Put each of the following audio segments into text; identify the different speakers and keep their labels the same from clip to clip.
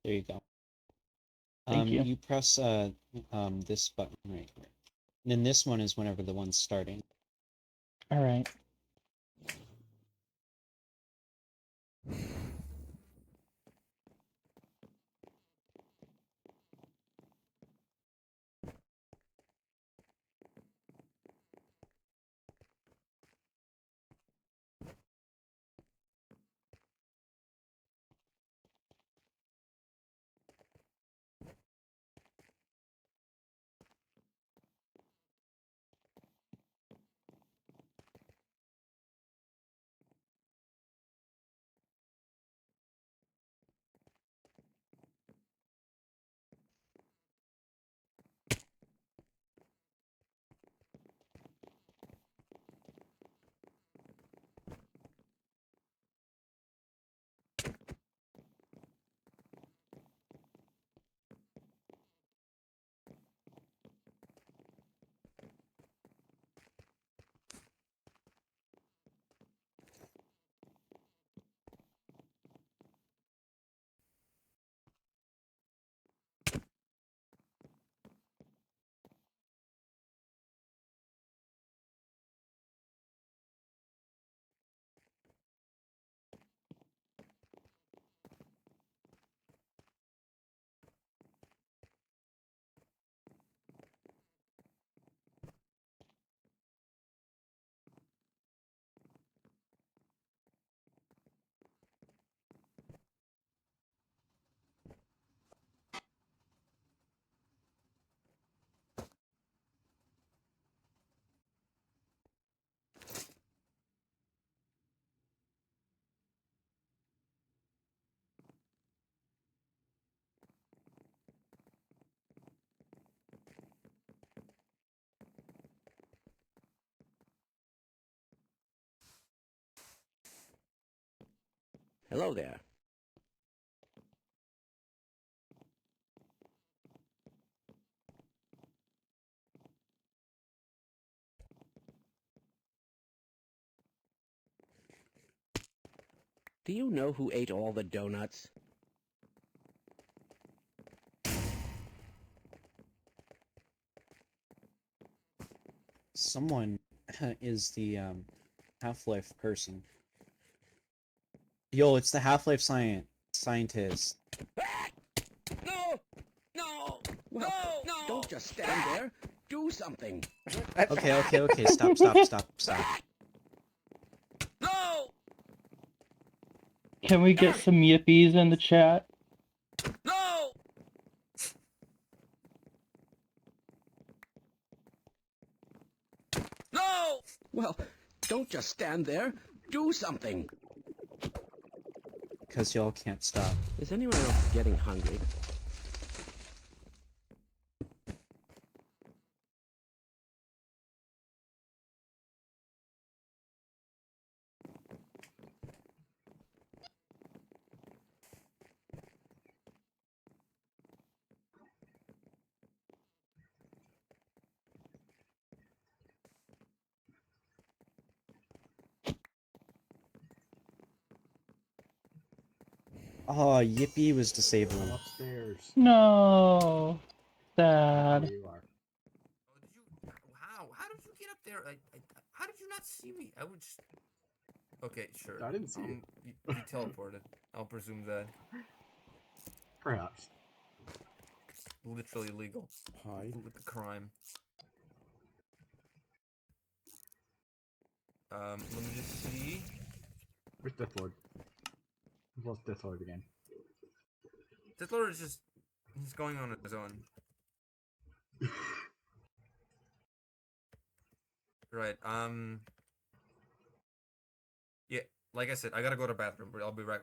Speaker 1: There you go.
Speaker 2: Thank you.
Speaker 1: You press this button right here. And then this one is whenever the one's starting.
Speaker 2: All right.
Speaker 3: Hello there. Do you know who ate all the donuts?
Speaker 1: Someone is the Half-Life person. Yo, it's the Half-Life scientist.
Speaker 3: No! No! Well, no! Don't just stand there. Do something.
Speaker 1: Okay, stop.
Speaker 3: No!
Speaker 2: Can we get some yippies in the chat?
Speaker 3: No! No! Well, don't just stand there. Do something.
Speaker 1: Because y'all can't stop.
Speaker 3: Is anyone else getting hungry?
Speaker 1: Oh, Yippee was disabled.
Speaker 4: Upstairs.
Speaker 2: No.
Speaker 4: There
Speaker 2: Sad.
Speaker 4: you are.
Speaker 5: Oh, did you? How did you get up there? How did you not see me? I would just. Okay, sure.
Speaker 4: I didn't see you.
Speaker 5: You teleported. I'll presume that.
Speaker 4: Perhaps.
Speaker 5: It's literally illegal.
Speaker 4: Hi.
Speaker 5: With the crime. Let me just see.
Speaker 4: Where's Death Lord? We've lost Death Lord again.
Speaker 5: This Lord is just. He's going on his own. Right, yeah, like I said, I gotta go to the bathroom, but I'll be right.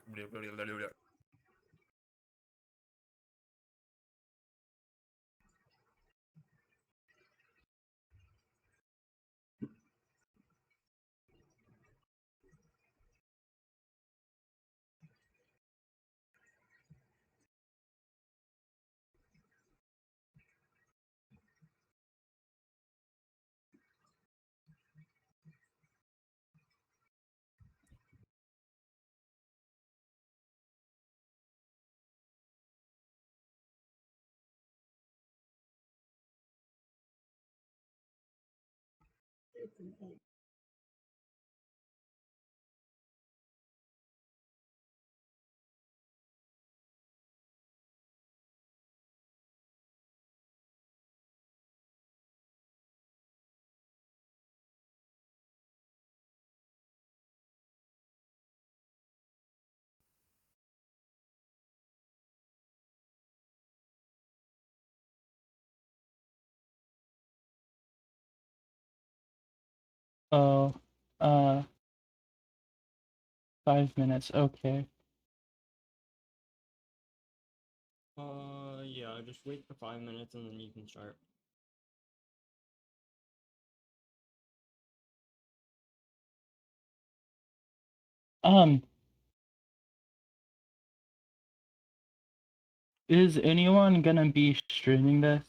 Speaker 2: Oh, uh, 5 minutes. Okay.
Speaker 6: Yeah, just wait for 5 minutes and then you can start.
Speaker 2: Um, is anyone gonna be streaming this?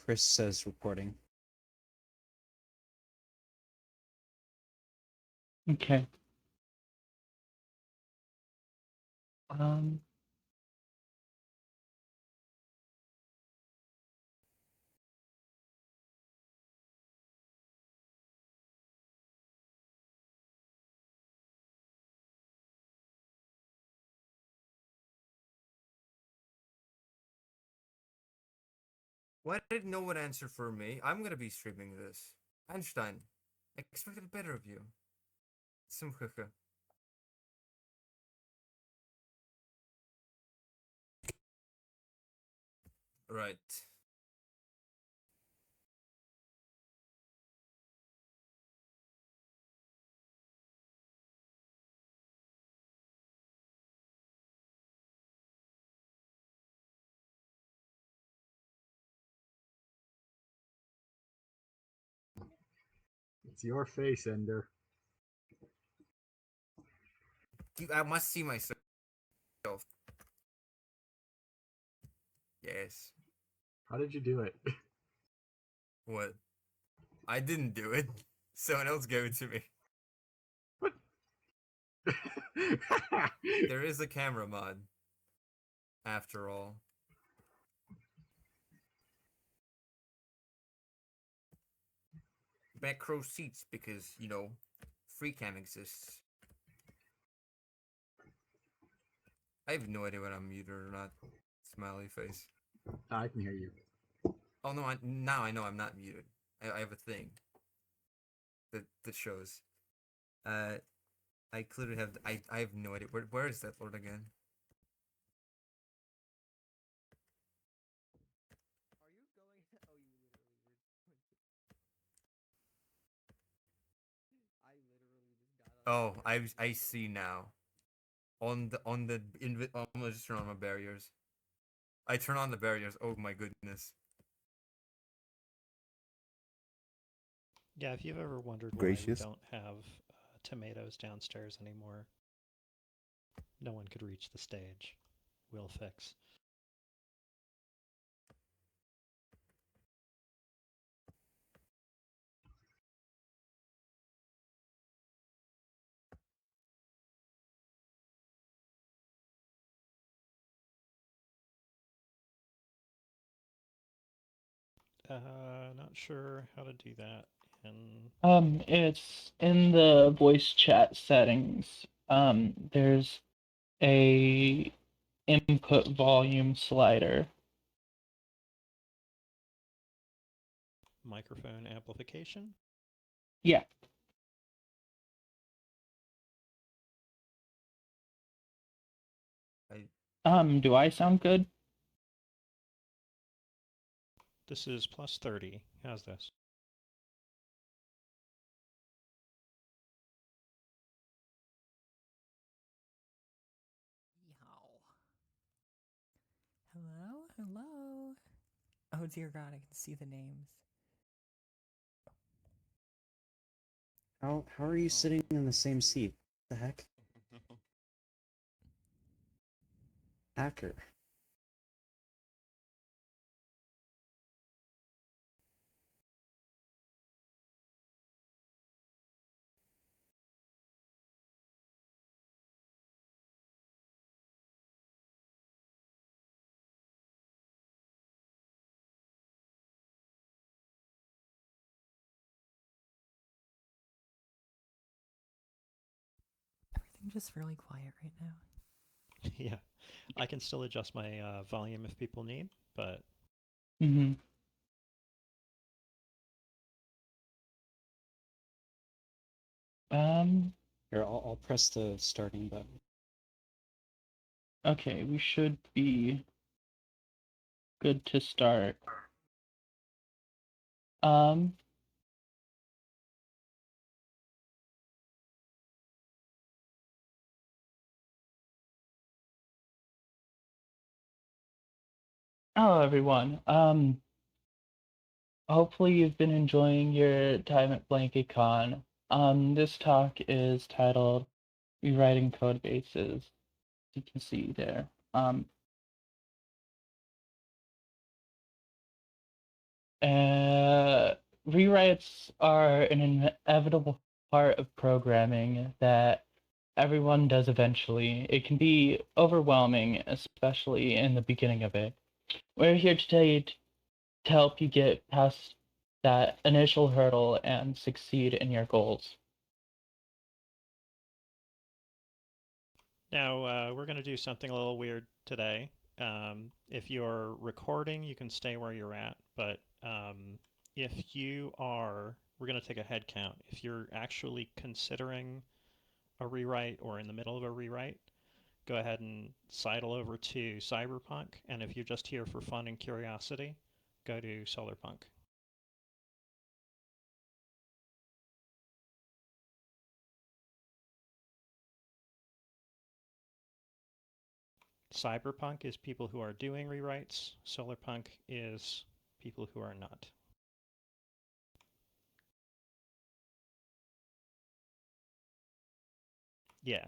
Speaker 1: Chris says reporting.
Speaker 2: Okay. Um,
Speaker 5: Why did no one answer for me? I'm gonna be streaming this. Einstein, I expected better of you. Simchaka. Right.
Speaker 4: It's your face, Ender.
Speaker 5: I must see myself. Yes.
Speaker 4: How did you do it?
Speaker 5: What? I didn't do it. Someone else gave it to me.
Speaker 4: What?
Speaker 5: There is a camera mod. After all. Back row seats because, you know, free cam exists. I have no idea when I'm muted or not. Smiley face.
Speaker 4: I can hear you.
Speaker 5: Oh no, now I know I'm not muted. I have a thing that shows. I clearly have I have no idea. Where is that Lord again?
Speaker 7: Are you going? Oh, you literally were. I literally just got on.
Speaker 5: Oh, I see now. On the I'm gonna just turn on my barriers. I turn on the barriers. Oh my goodness.
Speaker 8: Yeah, if you've ever wondered why we
Speaker 9: Gracious.
Speaker 8: don't have tomatoes downstairs anymore, no one could reach the stage. We'll fix. Not sure how to do that in
Speaker 2: it's in the voice chat settings. There's a input volume slider.
Speaker 8: microphone amplification.
Speaker 2: Yeah. Do I sound good?
Speaker 8: This is plus 30. How's this?
Speaker 7: Yow. Hello? Hello? Oh dear God, I can see the names.
Speaker 1: How are you sitting in the same seat? What the heck? Hacker.
Speaker 7: I'm just really quiet right now.
Speaker 8: Yeah, I can still adjust my volume if people need, but
Speaker 2: Mm-hmm.
Speaker 1: Here, I'll press the starting button.
Speaker 2: Okay, we should be good to start. Um, Hello everyone. Hopefully you've been enjoying your time at BlanketCon. This talk is titled Rewriting Codebases. You can see there. Rewrites are an inevitable part of programming that everyone does eventually. It can be overwhelming, especially in the beginning of it. We're here to tell you to help you get past that initial hurdle and succeed in your goals.
Speaker 8: now we're going to do something a little weird today. If you're recording, you can stay where you're at, but if you are, we're going to take a head count. If you're actually considering a rewrite or in the middle of a rewrite, go ahead and sidle over to Cyberpunk, and if you're just here for fun and curiosity, go to Solarpunk. Cyberpunk is people who are doing rewrites. Solarpunk is people who are not. Yeah.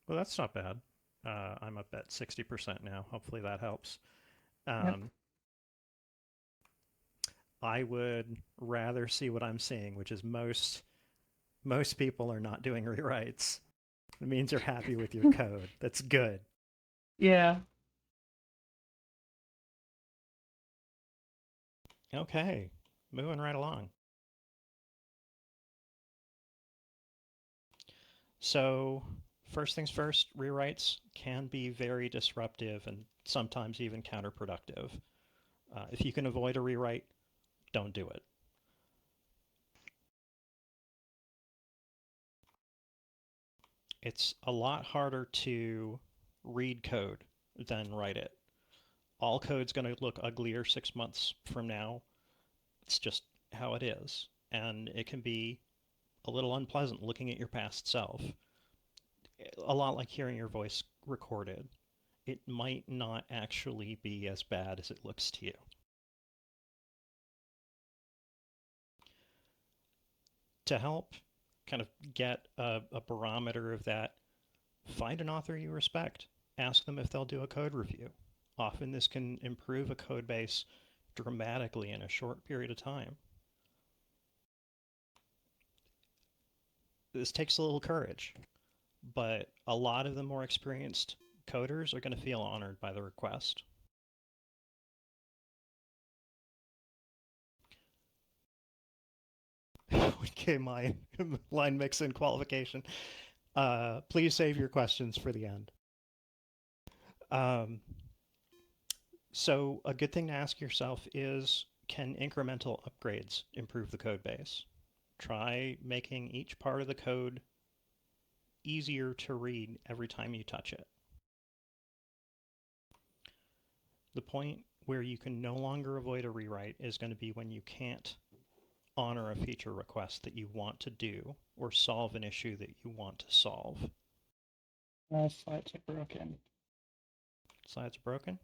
Speaker 8: Well, that's not bad. I'm up at 60% now. Hopefully that helps.
Speaker 2: Yep.
Speaker 8: I would rather see what I'm seeing, which is most people are not doing rewrites. It means you're happy with your code. That's good.
Speaker 2: Yeah.
Speaker 8: Okay, moving right along. So, first things first, rewrites can be very disruptive and sometimes even counterproductive. If you can avoid a rewrite, don't do it. It's a lot harder to read code than write it. All code's going to look uglier 6 months from now. It's just how it is. And it can be a little unpleasant looking at your past self. A lot like hearing your voice recorded. It might not actually be as bad as it looks to you. To help kind of get a barometer of that, find an author you respect. Ask them if they'll do a code review. Often this can improve a code base dramatically in a short period of time. This takes a little courage, but a lot of the more experienced coders are going to feel honored by the request. Okay, my line mix and qualification. Please save your questions for the end. So a good thing to ask yourself is, can incremental upgrades improve the code base? Try making each part of the code easier to read every time you touch it. The point where you can no longer avoid a rewrite is going to be when you can't honor a feature request that you want to do or solve an issue that you want to solve.
Speaker 2: Slides are broken.
Speaker 8: Slides are broken?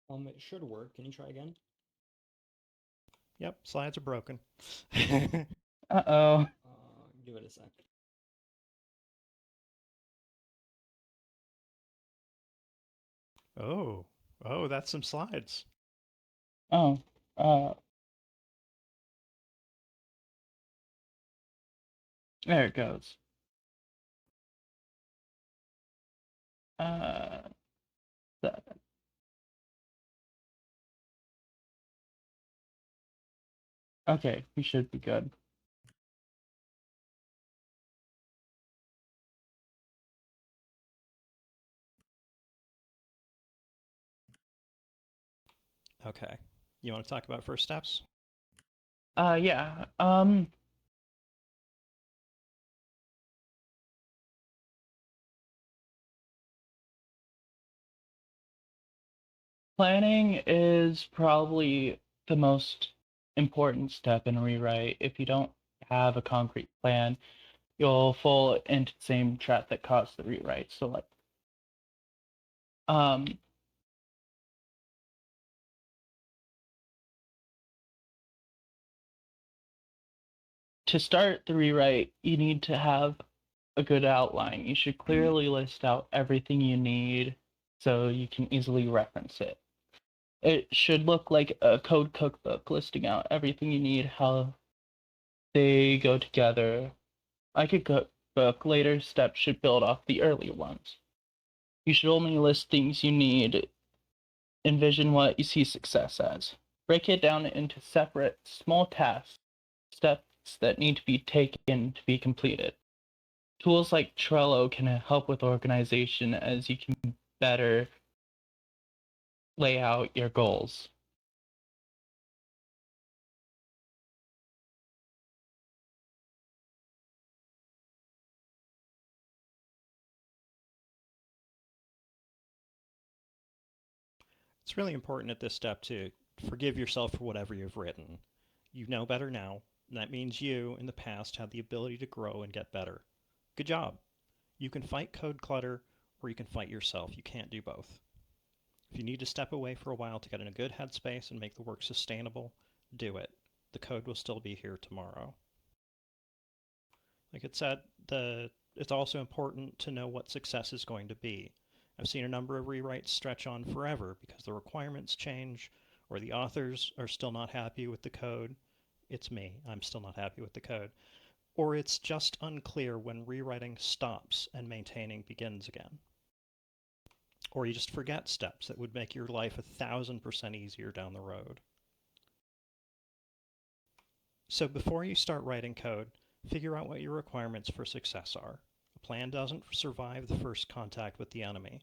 Speaker 6: It should work. Can you try again?
Speaker 8: Yep, slides are broken.
Speaker 2: Uh-oh.
Speaker 6: Give it a sec.
Speaker 8: Oh, oh, that's some slides.
Speaker 2: Oh, there it goes. Uh, that. Okay, we should be good.
Speaker 8: Okay. You want to talk about first steps?
Speaker 2: Yeah. Planning is probably the most important step in a rewrite. If you don't have a concrete plan, you'll fall into the same trap that caused the rewrite. So like, um, to start the rewrite, you need to have a good outline. You should clearly list out everything you need so you can easily reference it. It should look like a code cookbook listing out everything you need, how they go together. Like a cookbook, later steps should build off the earlier ones. You should only list things you need. Envision what you see success as. Break it down into separate, small tasks, steps that need to be taken to be completed. Tools like Trello can help with organization as you can better lay out your goals.
Speaker 8: It's really important at this step to forgive yourself for whatever you've written. You know better now, and that means you, in the past, had the ability to grow and get better. Good job. You can fight code clutter, or you can fight yourself. You can't do both. If you need to step away for a while to get in a good headspace and make the work sustainable, do it. The code will still be here tomorrow. Like it said, it's also important to know what success is going to be. I've seen a number of rewrites stretch on forever because the requirements change or the authors are still not happy with the code. It's me. I'm still not happy with the code. Or it's just unclear when rewriting stops and maintaining begins again. Or you just forget steps that would make your life 1,000% easier down the road. So before you start writing code, figure out what your requirements for success are. A plan doesn't survive the first contact with the enemy.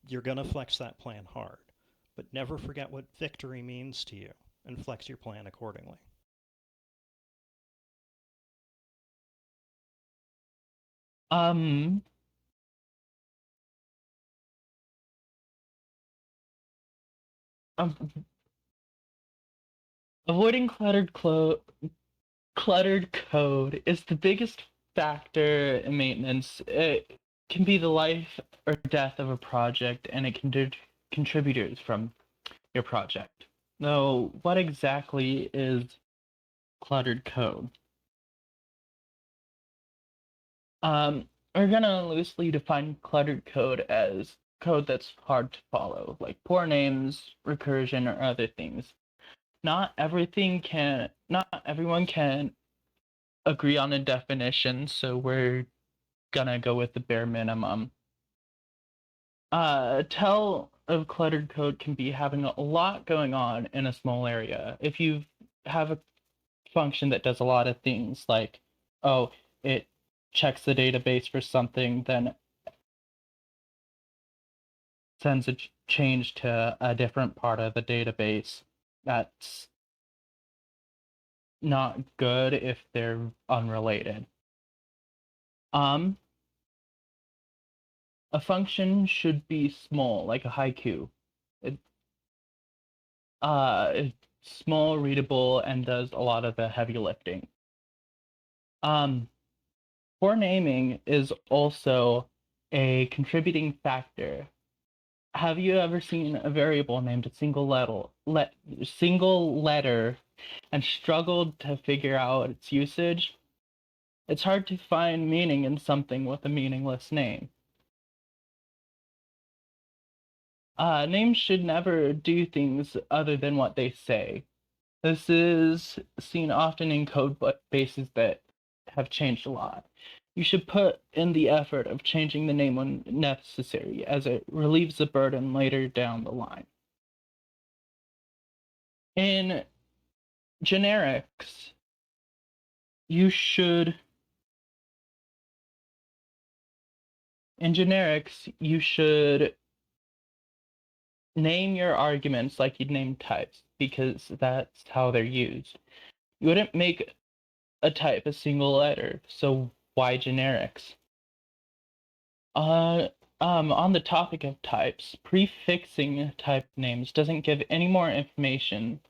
Speaker 8: You're going to flex that plan hard, but never forget what victory means to you and flex your plan accordingly.
Speaker 2: Um, avoiding cluttered code is the biggest factor in maintenance. It can be the life or death of a project, and it can contributors from your project. Now, what exactly is cluttered code? We're gonna loosely define cluttered code as code that's hard to follow, like poor names, recursion, or other things. Not everyone can agree on a definition, so we're gonna go with the bare minimum. Tell of cluttered code can be having a lot going on in a small area. If you have a function that does a lot of things, like, oh, it checks the database for something, then sends a change to a different part of the database. That's not good if they're unrelated. A function should be small, like a haiku. It, it's small, readable, and does a lot of the heavy lifting. Poor naming is also a contributing factor. Have you ever seen a variable named a single letter and struggled to figure out its usage? It's hard to find meaning in something with a meaningless name. Names should never do things other than what they say. This is seen often in code bases that have changed a lot. You should put in the effort of changing the name when necessary, as it relieves the burden later down the line. In generics, you should name your arguments like you'd name types, because that's how they're used. You wouldn't make a type a single letter, so why generics? On the topic of types, prefixing type names doesn't give any more information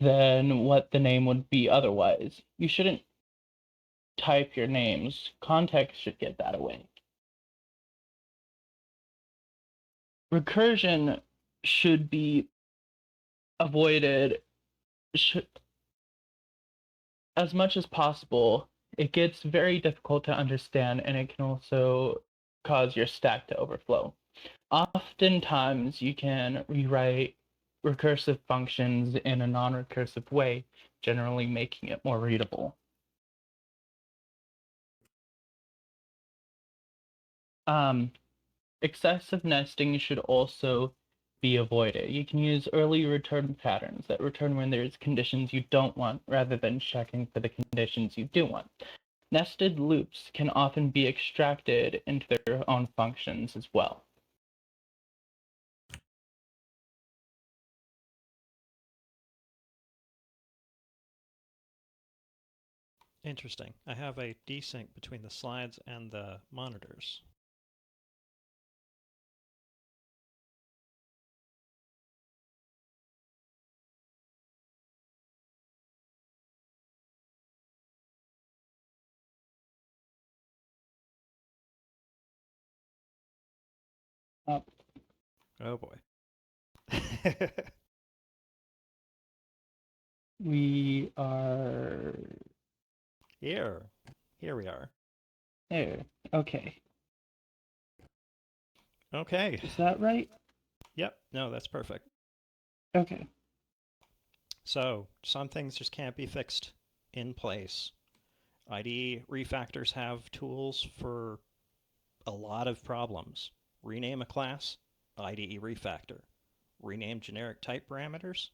Speaker 2: than what the name would be otherwise. You shouldn't type your names. Context should give that away. Recursion should be avoided as much as possible. It gets very difficult to understand, and it can also cause your stack to overflow. Oftentimes, you can rewrite recursive functions in a non-recursive way, generally making it more readable. Excessive nesting should also be avoided. You can use early return patterns that return when there's conditions you don't want rather than checking for the conditions you do want. Nested loops can often be extracted into their own functions as well.
Speaker 8: Interesting. I have a desync between the slides and the monitors. Oh boy.
Speaker 2: We are
Speaker 8: Here we are.
Speaker 2: there. Okay.
Speaker 8: Okay.
Speaker 2: Is that right?
Speaker 8: Yep. No, that's perfect.
Speaker 2: Okay.
Speaker 8: So some things just can't be fixed in place. IDE refactors have tools for a lot of problems. Rename a class, IDE refactor. Rename generic type parameters,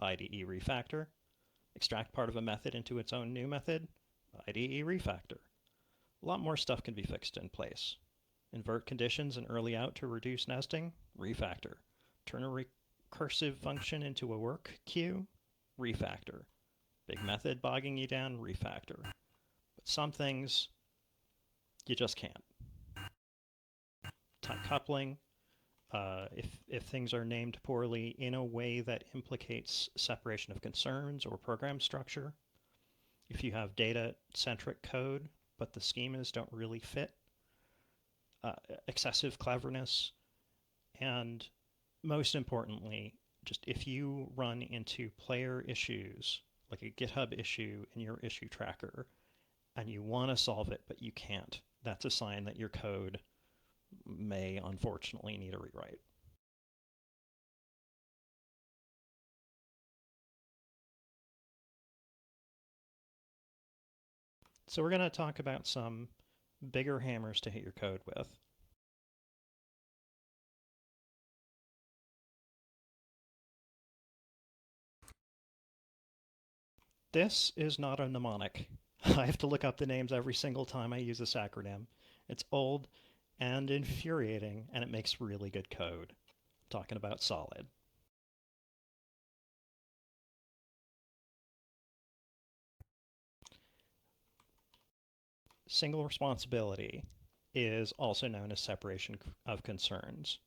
Speaker 8: IDE refactor. Extract part of a method into its own new method, IDE refactor. A lot more stuff can be fixed in place. Invert conditions and early out to reduce nesting, refactor. Turn a recursive function into a work queue, refactor. Big method bogging you down, refactor. But some things you just can't. Type coupling, if things are named poorly in a way that implicates separation of concerns or program structure, if you have data-centric code but the schemas don't really fit, excessive cleverness, and most importantly, just if you run into player issues, like a GitHub issue in your issue tracker, and you want to solve it but you can't, that's a sign that your code may unfortunately need a rewrite. So we're going to talk about some bigger hammers to hit your code with. This is not a mnemonic. I have to look up the names every single time I use this acronym. It's old and infuriating, and it makes really good code. I'm talking about solid. Single responsibility is also known as separation of concerns.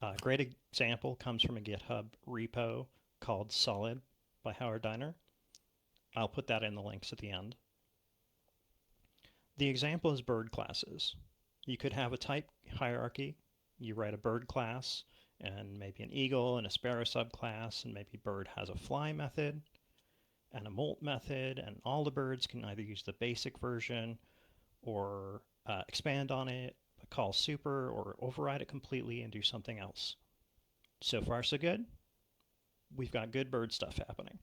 Speaker 8: A great example comes from a GitHub repo called Solid by Howard Diner. I'll put that in the links at the end. The example is bird classes. You could have a type hierarchy. You write a bird class and maybe an eagle and a sparrow subclass, and maybe bird has a fly method and a molt method, and all the birds can either use the basic version or expand on it, call super or override it completely and do something else. So far, so good. We've got good bird stuff happening.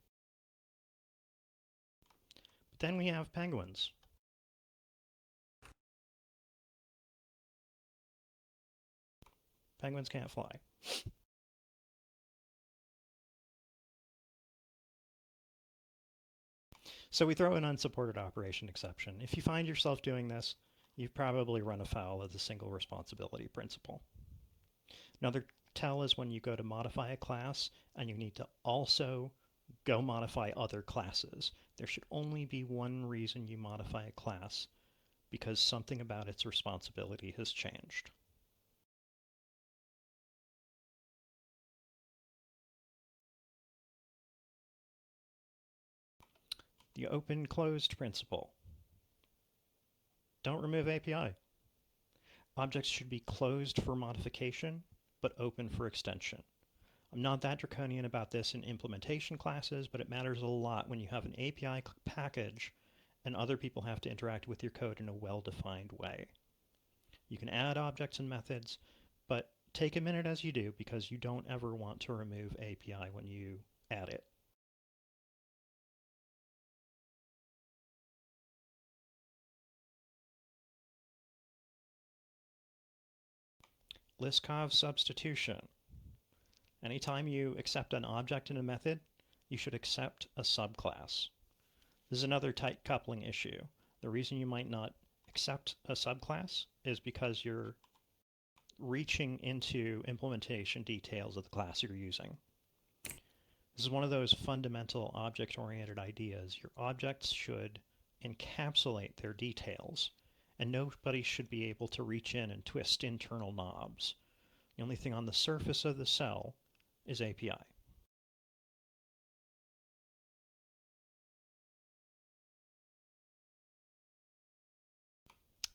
Speaker 8: But then we have penguins. Penguins can't fly. So we throw an unsupported operation exception. If you find yourself doing this, you've probably run afoul of the single responsibility principle. Another tell is when you go to modify a class and you need to also go modify other classes. There should only be one reason you modify a class, because something about its responsibility has changed. The open-closed principle. Don't remove API. Objects should be closed for modification, but open for extension. I'm not that draconian about this in implementation classes, but it matters a lot when you have an API package and other people have to interact with your code in a well-defined way. You can add objects and methods, but take a minute as you do, because you don't ever want to remove API when you add it. Liskov substitution. Anytime you accept an object in a method, you should accept a subclass. This is another tight coupling issue. The reason you might not accept a subclass is because you're reaching into implementation details of the class you're using. This is one of those fundamental object-oriented ideas. Your objects should encapsulate their details, and nobody should be able to reach in and twist internal knobs. The only thing on the surface of the cell is API.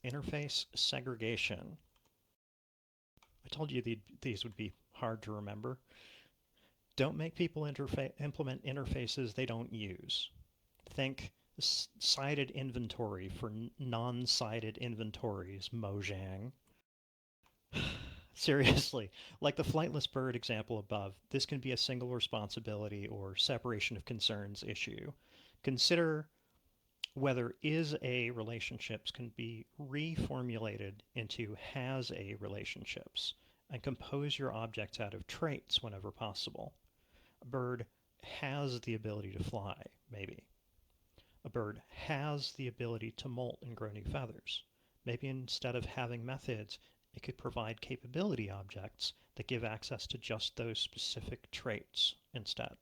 Speaker 8: Interface segregation. I told you these would be hard to remember. Don't make people implement interfaces they don't use. Think cited inventory for non-cited inventories, Mojang. Seriously, like the flightless bird example above, this can be a single responsibility or separation of concerns issue. Consider whether is-a relationships can be reformulated into has-a relationships, and compose your objects out of traits whenever possible. A bird has the ability to fly, maybe. A bird has the ability to molt and grow new feathers. Maybe instead of having methods, it could provide capability objects that give access to just those specific traits instead.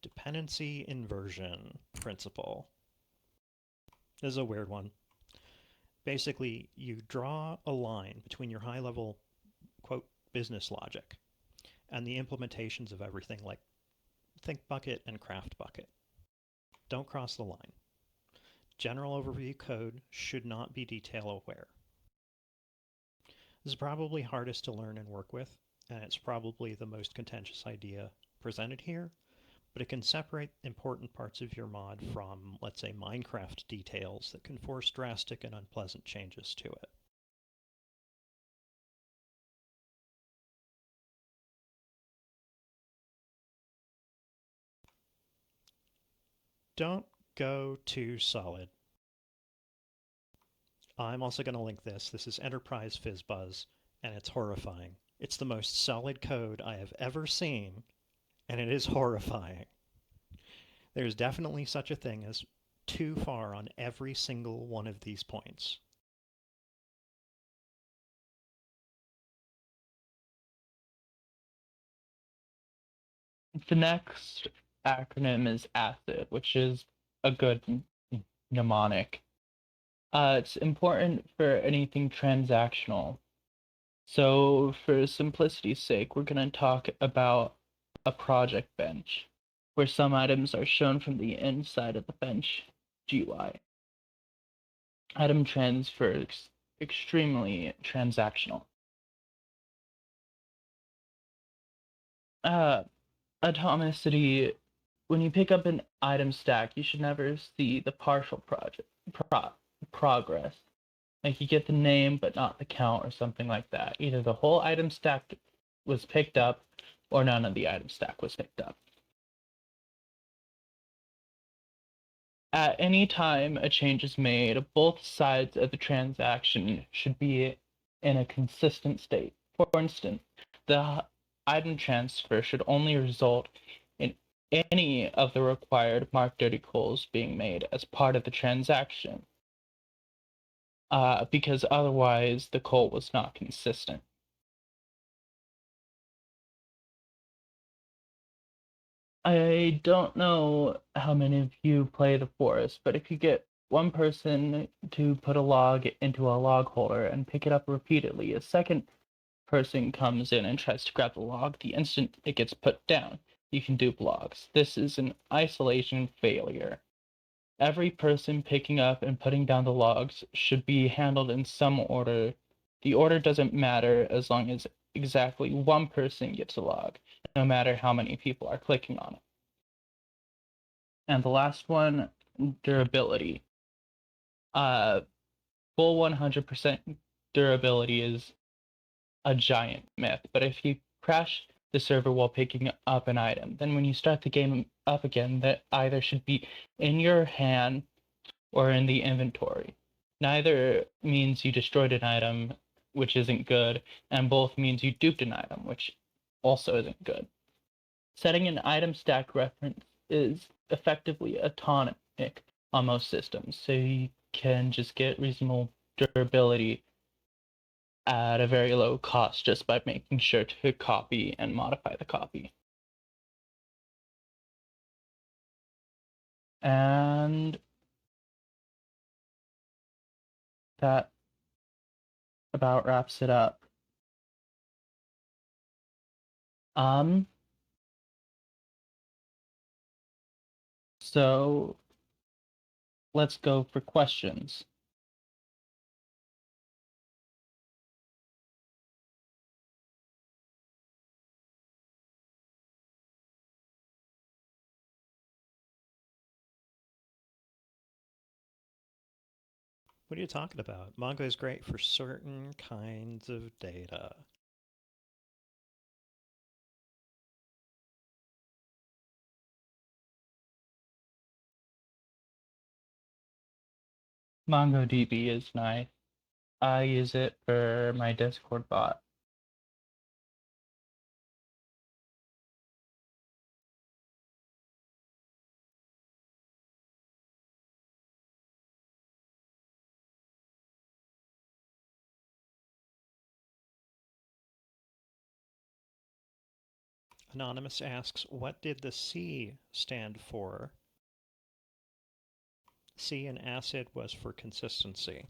Speaker 8: Dependency inversion principle. This is a weird one. Basically, you draw a line between your high-level, quote, business logic and the implementations of everything, like think bucket and craft bucket. Don't cross the line. General overview code should not be detail aware. This is probably hardest to learn and work with, and it's probably the most contentious idea presented here, but it can separate important parts of your mod from, let's say, Minecraft details that can force drastic and unpleasant changes to it. Don't go too solid. I'm also going to link this. This is Enterprise FizzBuzz, and it's horrifying. It's the most solid code I have ever seen, and it is horrifying. There's definitely such a thing as too far on every single one of these points.
Speaker 2: The next acronym is ACID, which is a good mnemonic. It's important for anything transactional. So for simplicity's sake, we're going to talk about a project bench, where some items are shown from the inside of the bench GUI. Item transfer extremely transactional. Atomicity when you pick up an item stack, you should never see the partial progress. Like you get the name but not the count or something like that. Either the whole item stack was picked up or none of the item stack was picked up. At any time a change is made, both sides of the transaction should be in a consistent state. For instance, the item transfer should only result in any of the required mark dirty calls being made as part of the transaction, because otherwise the call was not consistent. I don't know how many of you play the forest, but if you get one person to put a log into a log holder and pick it up repeatedly, a second person comes in and tries to grab the log the instant it gets put down. You can dupe logs. This is an isolation failure. Every person picking up and putting down the logs should be handled in some order. The order doesn't matter as long as exactly one person gets a log, no matter how many people are clicking on it. And the last one, durability. Full 100% durability is a giant myth, but if you crash the server while picking up an item, then when you start the game up again, that either should be in your hand or in the inventory. Neither means you destroyed an item, which isn't good, and both means you duped an item, which also isn't good. Setting an item stack reference is effectively atomic on most systems, so you can just get reasonable durability at a very low cost just by making sure to copy and modify the copy. And that about wraps it up. So let's go for questions.
Speaker 8: What are you talking about? Mongo is great for certain kinds of data.
Speaker 2: MongoDB is nice. I use it for my Discord bot.
Speaker 8: Anonymous asks, what did the C stand for? C in ACID was for consistency.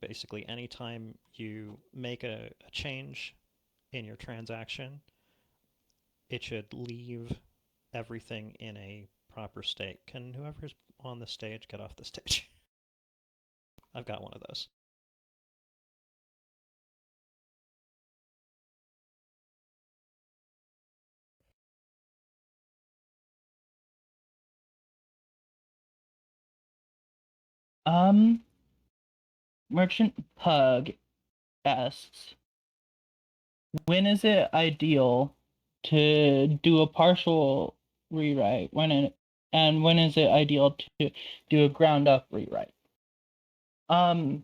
Speaker 8: Basically, anytime you make a change in your transaction, it should leave everything in a proper state. Can whoever's on the stage get off the stage? I've got one of those.
Speaker 2: Merchant Pug asks, when is it ideal to do a partial rewrite? And when is it ideal to do a ground up rewrite? A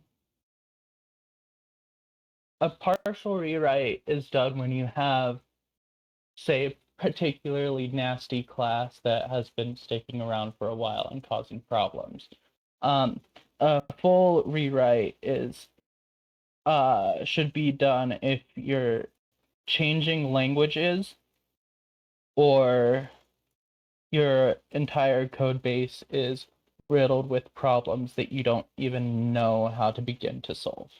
Speaker 2: partial rewrite is done when you have, say, a particularly nasty class that has been sticking around for a while and causing problems. A full rewrite is should be done if you're changing languages or your entire code base is riddled with problems that you don't even know how to begin to solve.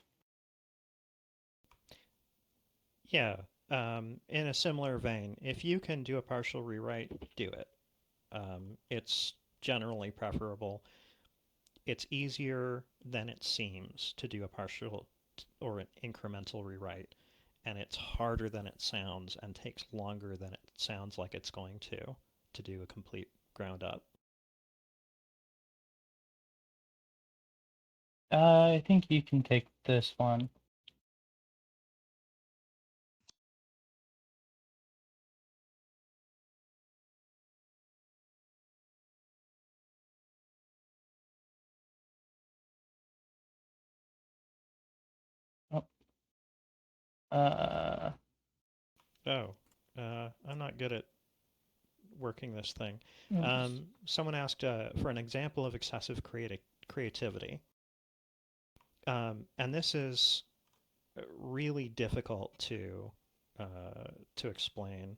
Speaker 8: Yeah, in a similar vein, if you can do a partial rewrite, do it. It's generally preferable. It's easier than it seems to do a partial or an incremental rewrite, and it's harder than it sounds and takes longer than it sounds like it's going to. to do a complete ground up.
Speaker 2: I think you can take this one. Oh.
Speaker 8: I'm not good at working this thing.
Speaker 2: Oops.
Speaker 8: Someone asked for an example of excessive creativity. And this is really difficult to explain.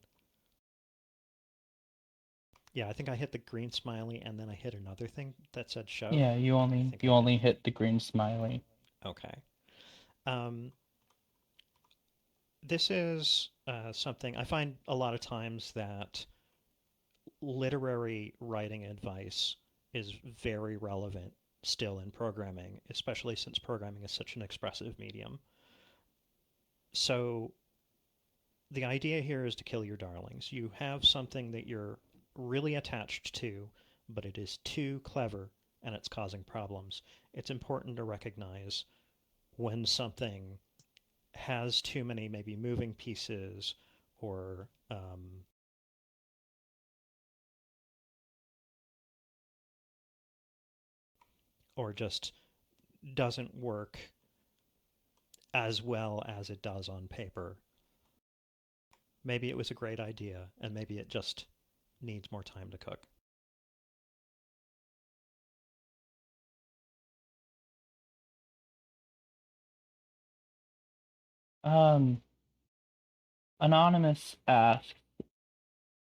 Speaker 8: Yeah, I think I hit the green smiley and then I hit another thing that said show.
Speaker 2: Yeah, you only hit the green smiley.
Speaker 8: Okay. This is something I find a lot of times that literary writing advice is very relevant still in programming, especially since programming is such an expressive medium. So the idea here is to kill your darlings. You have something that you're really attached to, but it is too clever and it's causing problems. It's important to recognize when something has too many maybe moving pieces or just doesn't work as well as it does on paper. Maybe it was a great idea, and maybe it just needs more time to cook.
Speaker 2: Anonymous asks,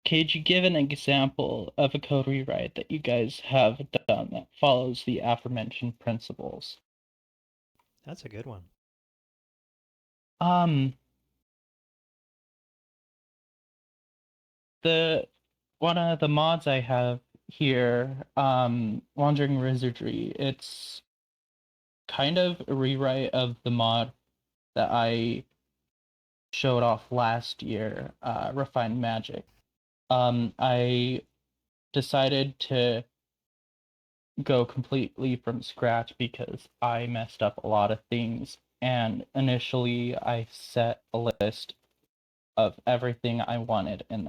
Speaker 2: could you give an example of a code rewrite that you guys have done that follows the aforementioned principles?
Speaker 8: That's a good one.
Speaker 2: The one of the mods I have here, Wandering Wizardry, it's kind of a rewrite of the mod that I showed off last year, Refined Magic. I decided to go completely from scratch because I messed up a lot of things, and initially I set a list of everything I wanted in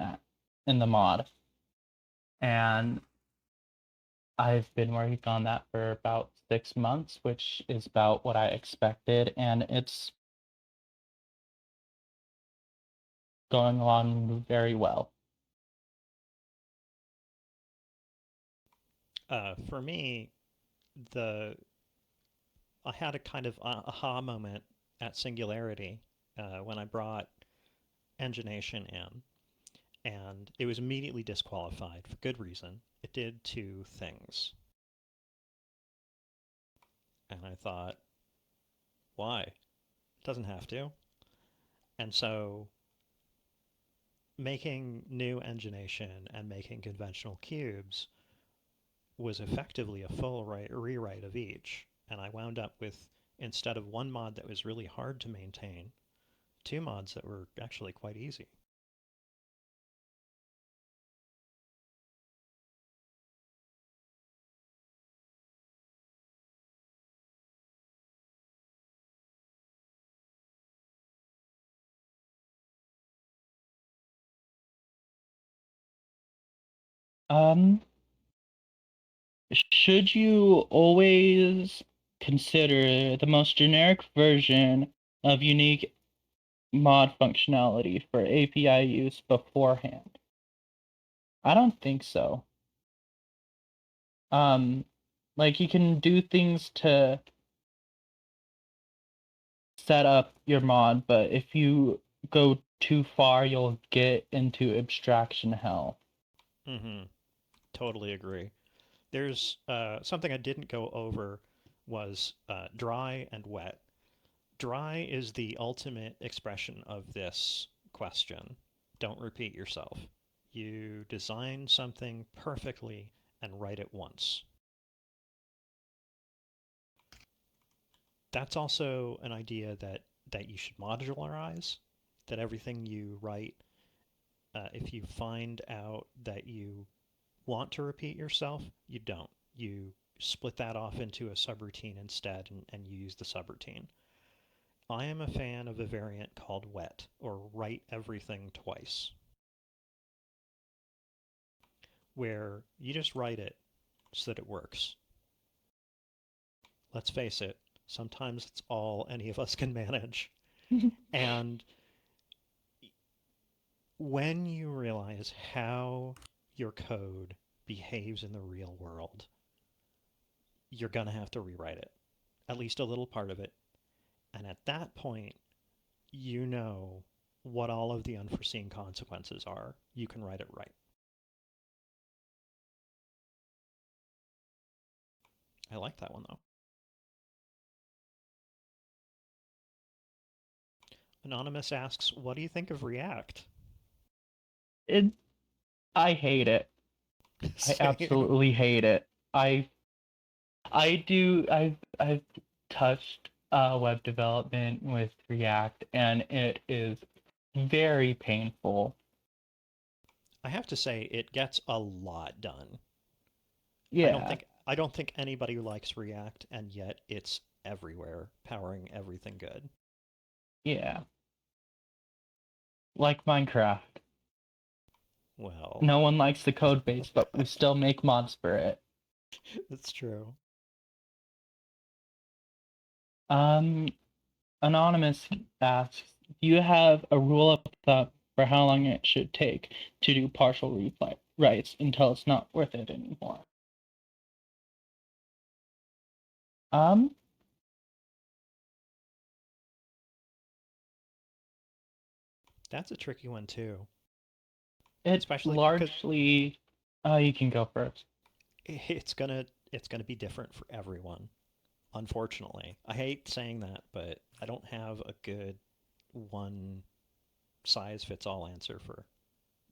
Speaker 2: the mod, and I've been working on that for about 6 months, which is about what I expected, and it's going along very well.
Speaker 8: For me, I had a kind of aha moment at Singularity when I brought Engination in, and it was immediately disqualified for good reason. It did two things. And I thought, why? It doesn't have to. And so making new Engination and making conventional cubes was effectively a full rewrite of each. And I wound up with, instead of one mod that was really hard to maintain, two mods that were actually quite easy.
Speaker 2: Should you always consider the most generic version of unique mod functionality for API use beforehand? I don't think so. Like you can do things to set up your mod, but if you go too far, you'll get into abstraction hell.
Speaker 8: Mm-hmm. Totally agree. There's something I didn't go over was dry and wet. Dry is the ultimate expression of this question. Don't repeat yourself. You design something perfectly and write it once. That's also an idea that you should modularize, that everything you write, if you find out that you want to repeat yourself, you don't. You split that off into a subroutine instead, and you use the subroutine. I am a fan of a variant called wet, or write everything twice, where you just write it so that it works. Let's face it, sometimes it's all any of us can manage. And when you realize how your code behaves in the real world, you're going to have to rewrite it, at least a little part of it. And at that point, you know what all of the unforeseen consequences are. You can write it right. I like that one, though. Anonymous asks, what do you think of React?
Speaker 2: I hate it. I
Speaker 8: Same.
Speaker 2: absolutely hate it. I've touched web development with React, and it is very painful.
Speaker 8: I have to say, it gets a lot done.
Speaker 2: Yeah.
Speaker 8: I don't think anybody likes React, and yet it's everywhere, powering everything good.
Speaker 2: Yeah. Like Minecraft.
Speaker 8: Well,
Speaker 2: No one likes the code base, but we still make mods for it.
Speaker 8: that's true.
Speaker 2: Anonymous asks, do you have a rule of thumb for how long it should take to do partial rewrites until it's not worth it anymore?
Speaker 8: That's a tricky one too.
Speaker 2: It's
Speaker 8: Especially
Speaker 2: largely. You can go first.
Speaker 8: It's gonna be different for everyone. Unfortunately, I hate saying that, but I don't have a good one size fits all answer for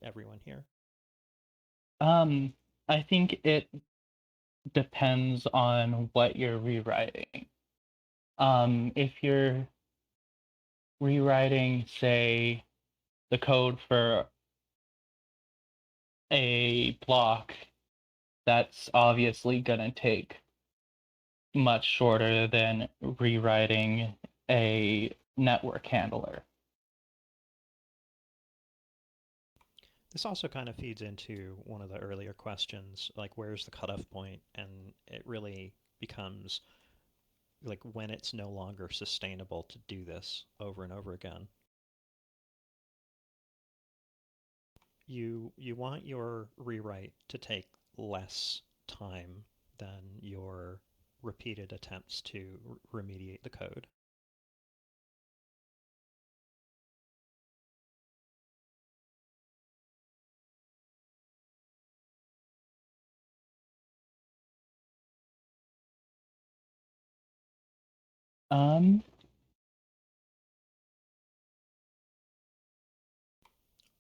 Speaker 8: everyone here.
Speaker 2: I think it depends on what you're rewriting. If you're rewriting, say, the code for a block, that's obviously gonna take much shorter than rewriting a network handler.
Speaker 8: This also kind of feeds into one of the earlier questions, like where's the cutoff point, and it really becomes like when it's no longer sustainable to do this over and over again. You want your rewrite to take less time than your repeated attempts to remediate the code.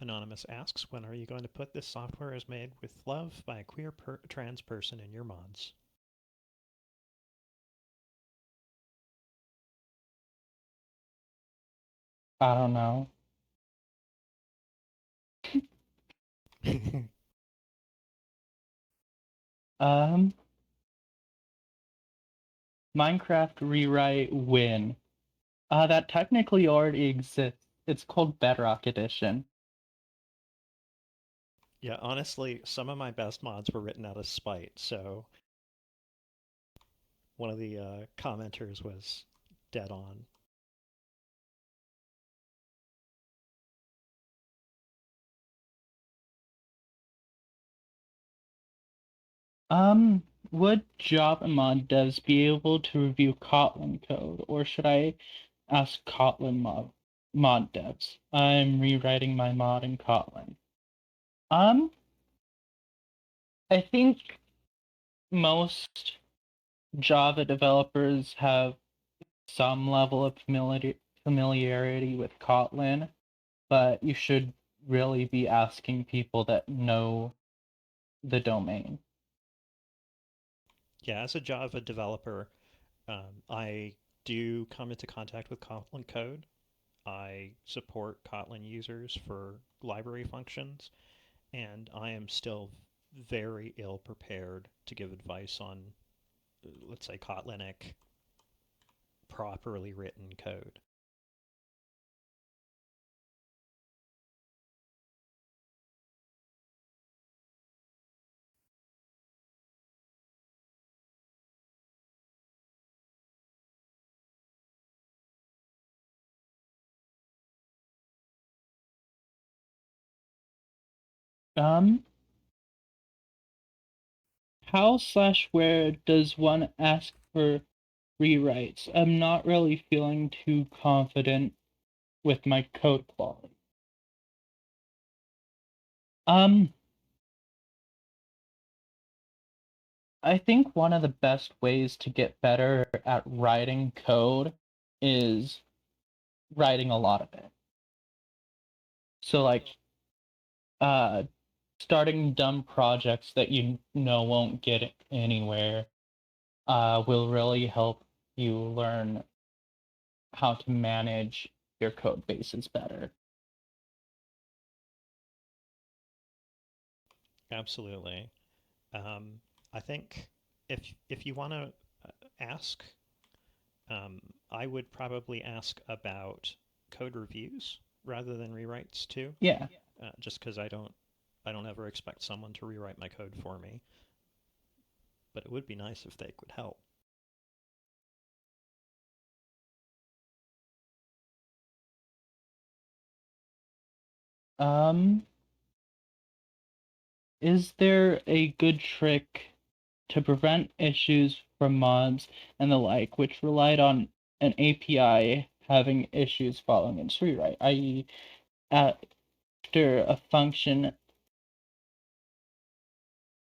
Speaker 8: Anonymous asks, when are you going to put this software is made with love by a queer trans person in your mods?
Speaker 2: I don't know. Minecraft rewrite win. That technically already exists. It's called Bedrock Edition.
Speaker 8: Yeah, honestly, some of my best mods were written out of spite, so one of the commenters was dead on.
Speaker 2: Would Java mod devs be able to review Kotlin code, or should I ask Kotlin mod devs? I'm rewriting my mod in Kotlin. I think most Java developers have some level of familiarity with Kotlin, but you should really be asking people that know the domain.
Speaker 8: Yeah, as a Java developer, I do come into contact with Kotlin code. I support Kotlin users for library functions, and I am still very ill prepared to give advice on, let's say, Kotlinic properly written code.
Speaker 2: How/where does one ask for rewrites? I'm not really feeling too confident with my code quality. I think one of the best ways to get better at writing code is writing a lot of it. So like starting dumb projects that you know won't get anywhere will really help you learn how to manage your code bases better.
Speaker 8: Absolutely. I think if you want to ask, I would probably ask about code reviews rather than rewrites too.
Speaker 2: Yeah.
Speaker 8: Just because I don't ever expect someone to rewrite my code for me. But it would be nice if they could help.
Speaker 2: Is there a good trick to prevent issues from mods and the like, which relied on an API having issues following its rewrite, i.e., after a function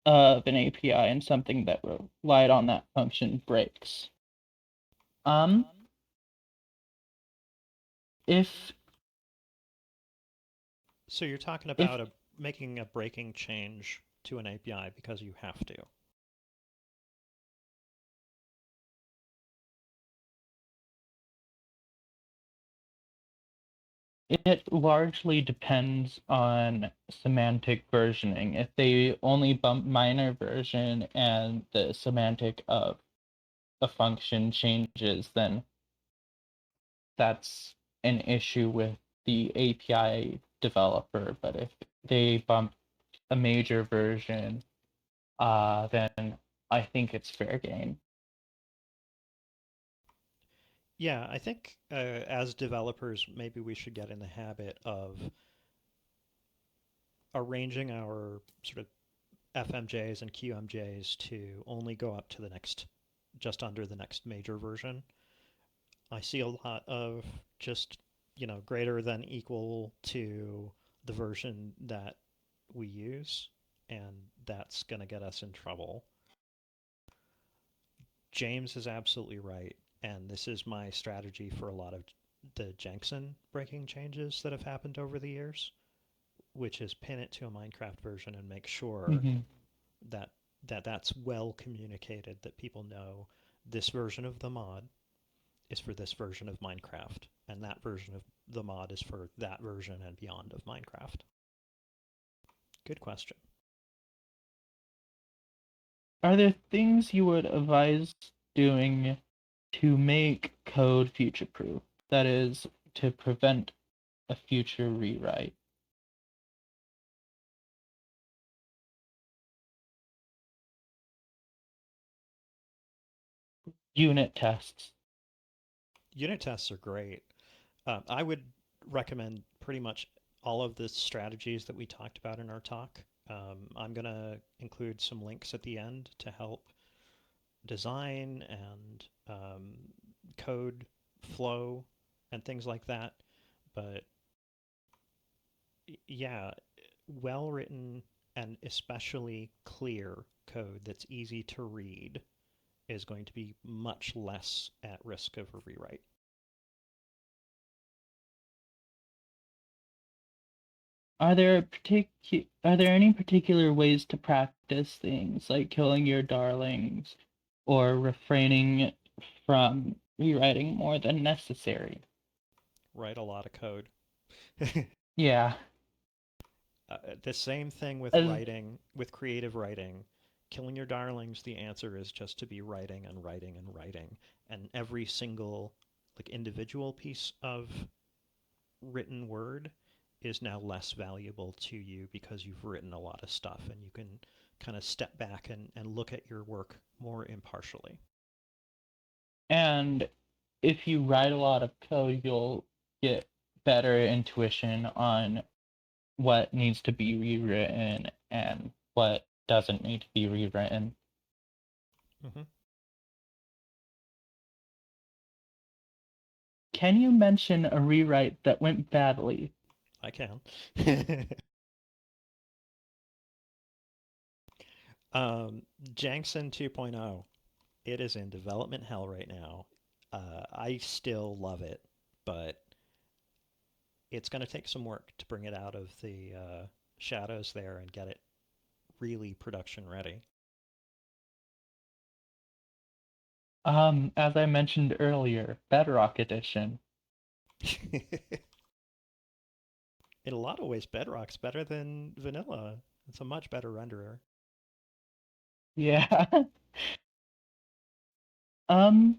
Speaker 2: of an API and something that relied on that function breaks? If
Speaker 8: So you're talking about making a breaking change to an API because you have to.
Speaker 2: it largely depends on semantic versioning. If they only bump minor version and the semantic of a function changes, then that's an issue with the API developer. But if they bump a major version, then I think it's fair game.
Speaker 8: Yeah, I think as developers, maybe we should get in the habit of arranging our sort of FMJs and QMJs to only go up to the next, just under the next major version. I see a lot of just, greater than equal to the version that we use, and that's going to get us in trouble. James is absolutely right, and this is my strategy for a lot of the Jenkson breaking changes that have happened over the years, which is pin it to a Minecraft version and make sure that that's well communicated, that people know this version of the mod is for this version of Minecraft, and that version of the mod is for that version and beyond of Minecraft. Good question.
Speaker 2: Are there things you would advise doing to make code future-proof? That is, to prevent a future rewrite? Unit tests.
Speaker 8: Unit tests are great. I would recommend pretty much all of the strategies that we talked about in our talk. I'm going to include some links at the end to help design and code flow and things like that. But yeah, well-written and especially clear code that's easy to read is going to be much less at risk of a rewrite.
Speaker 2: Are there any particular ways to practice things like killing your darlings or refraining from rewriting more than necessary?
Speaker 8: Write a lot of code.
Speaker 2: Yeah.
Speaker 8: The same thing with
Speaker 2: As-
Speaker 8: writing, with creative writing. Killing your darlings, the answer is just to be writing and writing and writing. And every single like individual piece of written word is now less valuable to you because you've written a lot of stuff and you can kind of step back and look at your work more impartially.
Speaker 2: And if you write a lot of code, you'll get better intuition on what needs to be rewritten and what doesn't need to be rewritten.
Speaker 8: Mm-hmm.
Speaker 2: Can you mention a rewrite that went badly?
Speaker 8: I can. Jankson 2.0. It is in development hell right now. I still love it, but it's going to take some work to bring it out of the shadows there and get it really production ready.
Speaker 2: As I mentioned earlier, Bedrock Edition.
Speaker 8: In a lot of ways, Bedrock's better than vanilla. It's a much better renderer.
Speaker 2: Yeah. Um,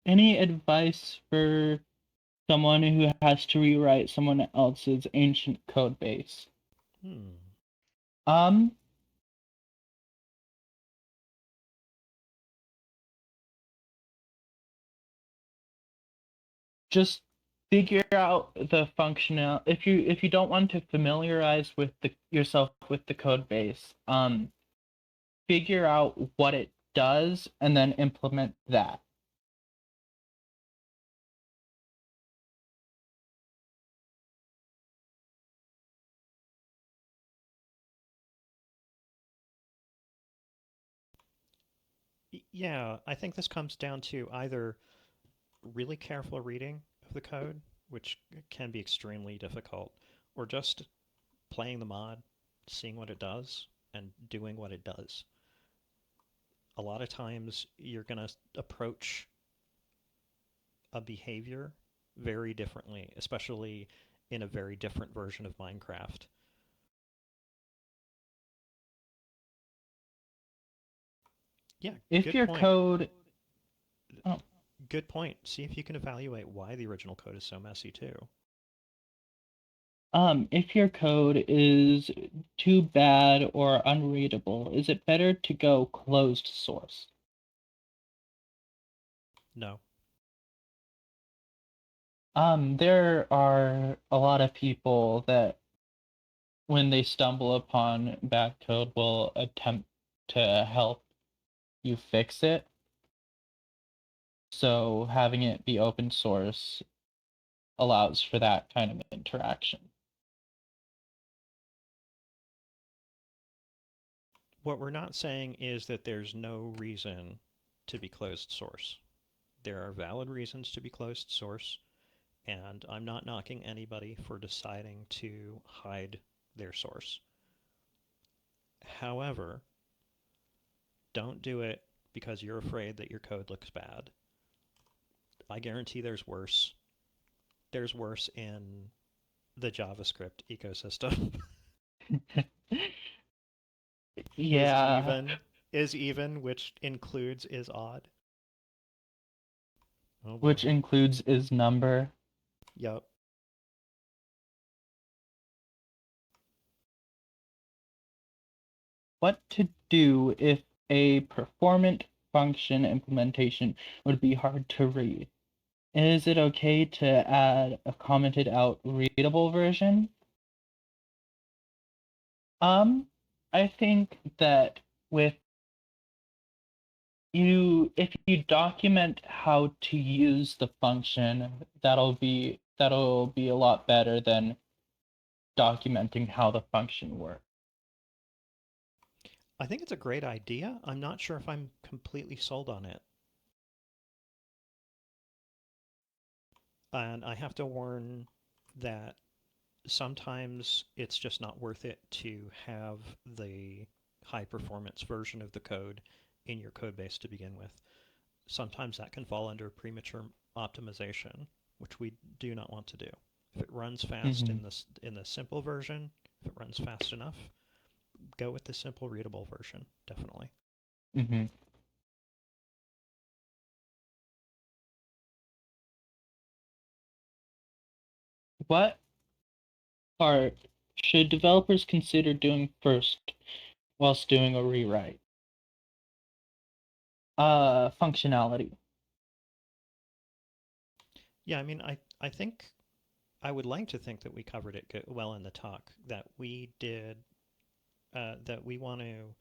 Speaker 2: any advice for someone who has to rewrite someone else's ancient code base?
Speaker 8: Hmm.
Speaker 2: Um, just figure out the functional. If you don't want to familiarize with yourself with the code base, figure out what it does and then implement that.
Speaker 8: Yeah, I think this comes down to either really careful reading of the code, which can be extremely difficult, or just playing the mod, seeing what it does, and doing what it does. A lot of times you're going to approach a behavior very differently, especially in a very different version of Minecraft. Yeah,
Speaker 2: If
Speaker 8: good
Speaker 2: your
Speaker 8: point.
Speaker 2: code Oh.
Speaker 8: Good point. See if you can evaluate why the original code is so messy too.
Speaker 2: If your code is too bad or unreadable, is it better to go closed source?
Speaker 8: No.
Speaker 2: There are a lot of people that when they stumble upon bad code will attempt to help you fix it. So having it be open source allows for that kind of interaction.
Speaker 8: What we're not saying is that there's no reason to be closed source. There are valid reasons to be closed source, and I'm not knocking anybody for deciding to hide their source. However, don't do it because you're afraid that your code looks bad. I guarantee there's worse. There's worse in the JavaScript ecosystem.
Speaker 2: Yeah.
Speaker 8: Is even, which includes is odd. Oh boy.
Speaker 2: Which includes is number.
Speaker 8: Yep.
Speaker 2: What to do if a performant function implementation would be hard to read? Is it okay to add a commented out readable version? I think that with if you document how to use the function, that'll be a lot better than documenting how the function works.
Speaker 8: I think it's a great idea. I'm not sure if I'm completely sold on it. And I have to warn that sometimes it's just not worth it to have the high performance version of the code in your code base to begin with. Sometimes that can fall under premature optimization, which we do not want to do. If it runs fast
Speaker 2: Mhm.
Speaker 8: in the simple version, if it runs fast enough, go with the simple readable version, definitely.
Speaker 2: Mm-hmm. What part should developers consider doing first whilst doing a rewrite? Functionality.
Speaker 8: Yeah, I mean, I think I would like to think that we covered it well in the talk, that we did, that we want to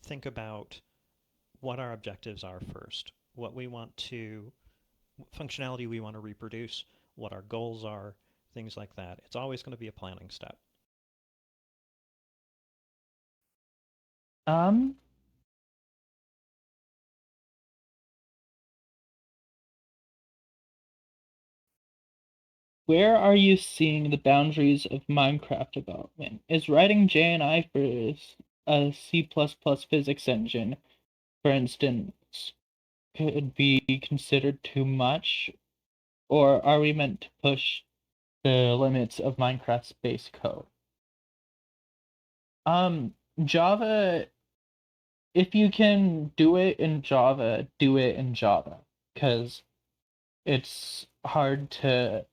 Speaker 8: think about what our objectives are first, what we want to, functionality we want to reproduce, what our goals are, things like that. It's always going to be a planning step.
Speaker 2: Um, where are you seeing the boundaries of Minecraft development? Is writing JNI for a C++ physics engine, for instance, could be considered too much? Or are we meant to push the limits of Minecraft's base code? Java, if you can do it in Java, do it in Java, because it's hard to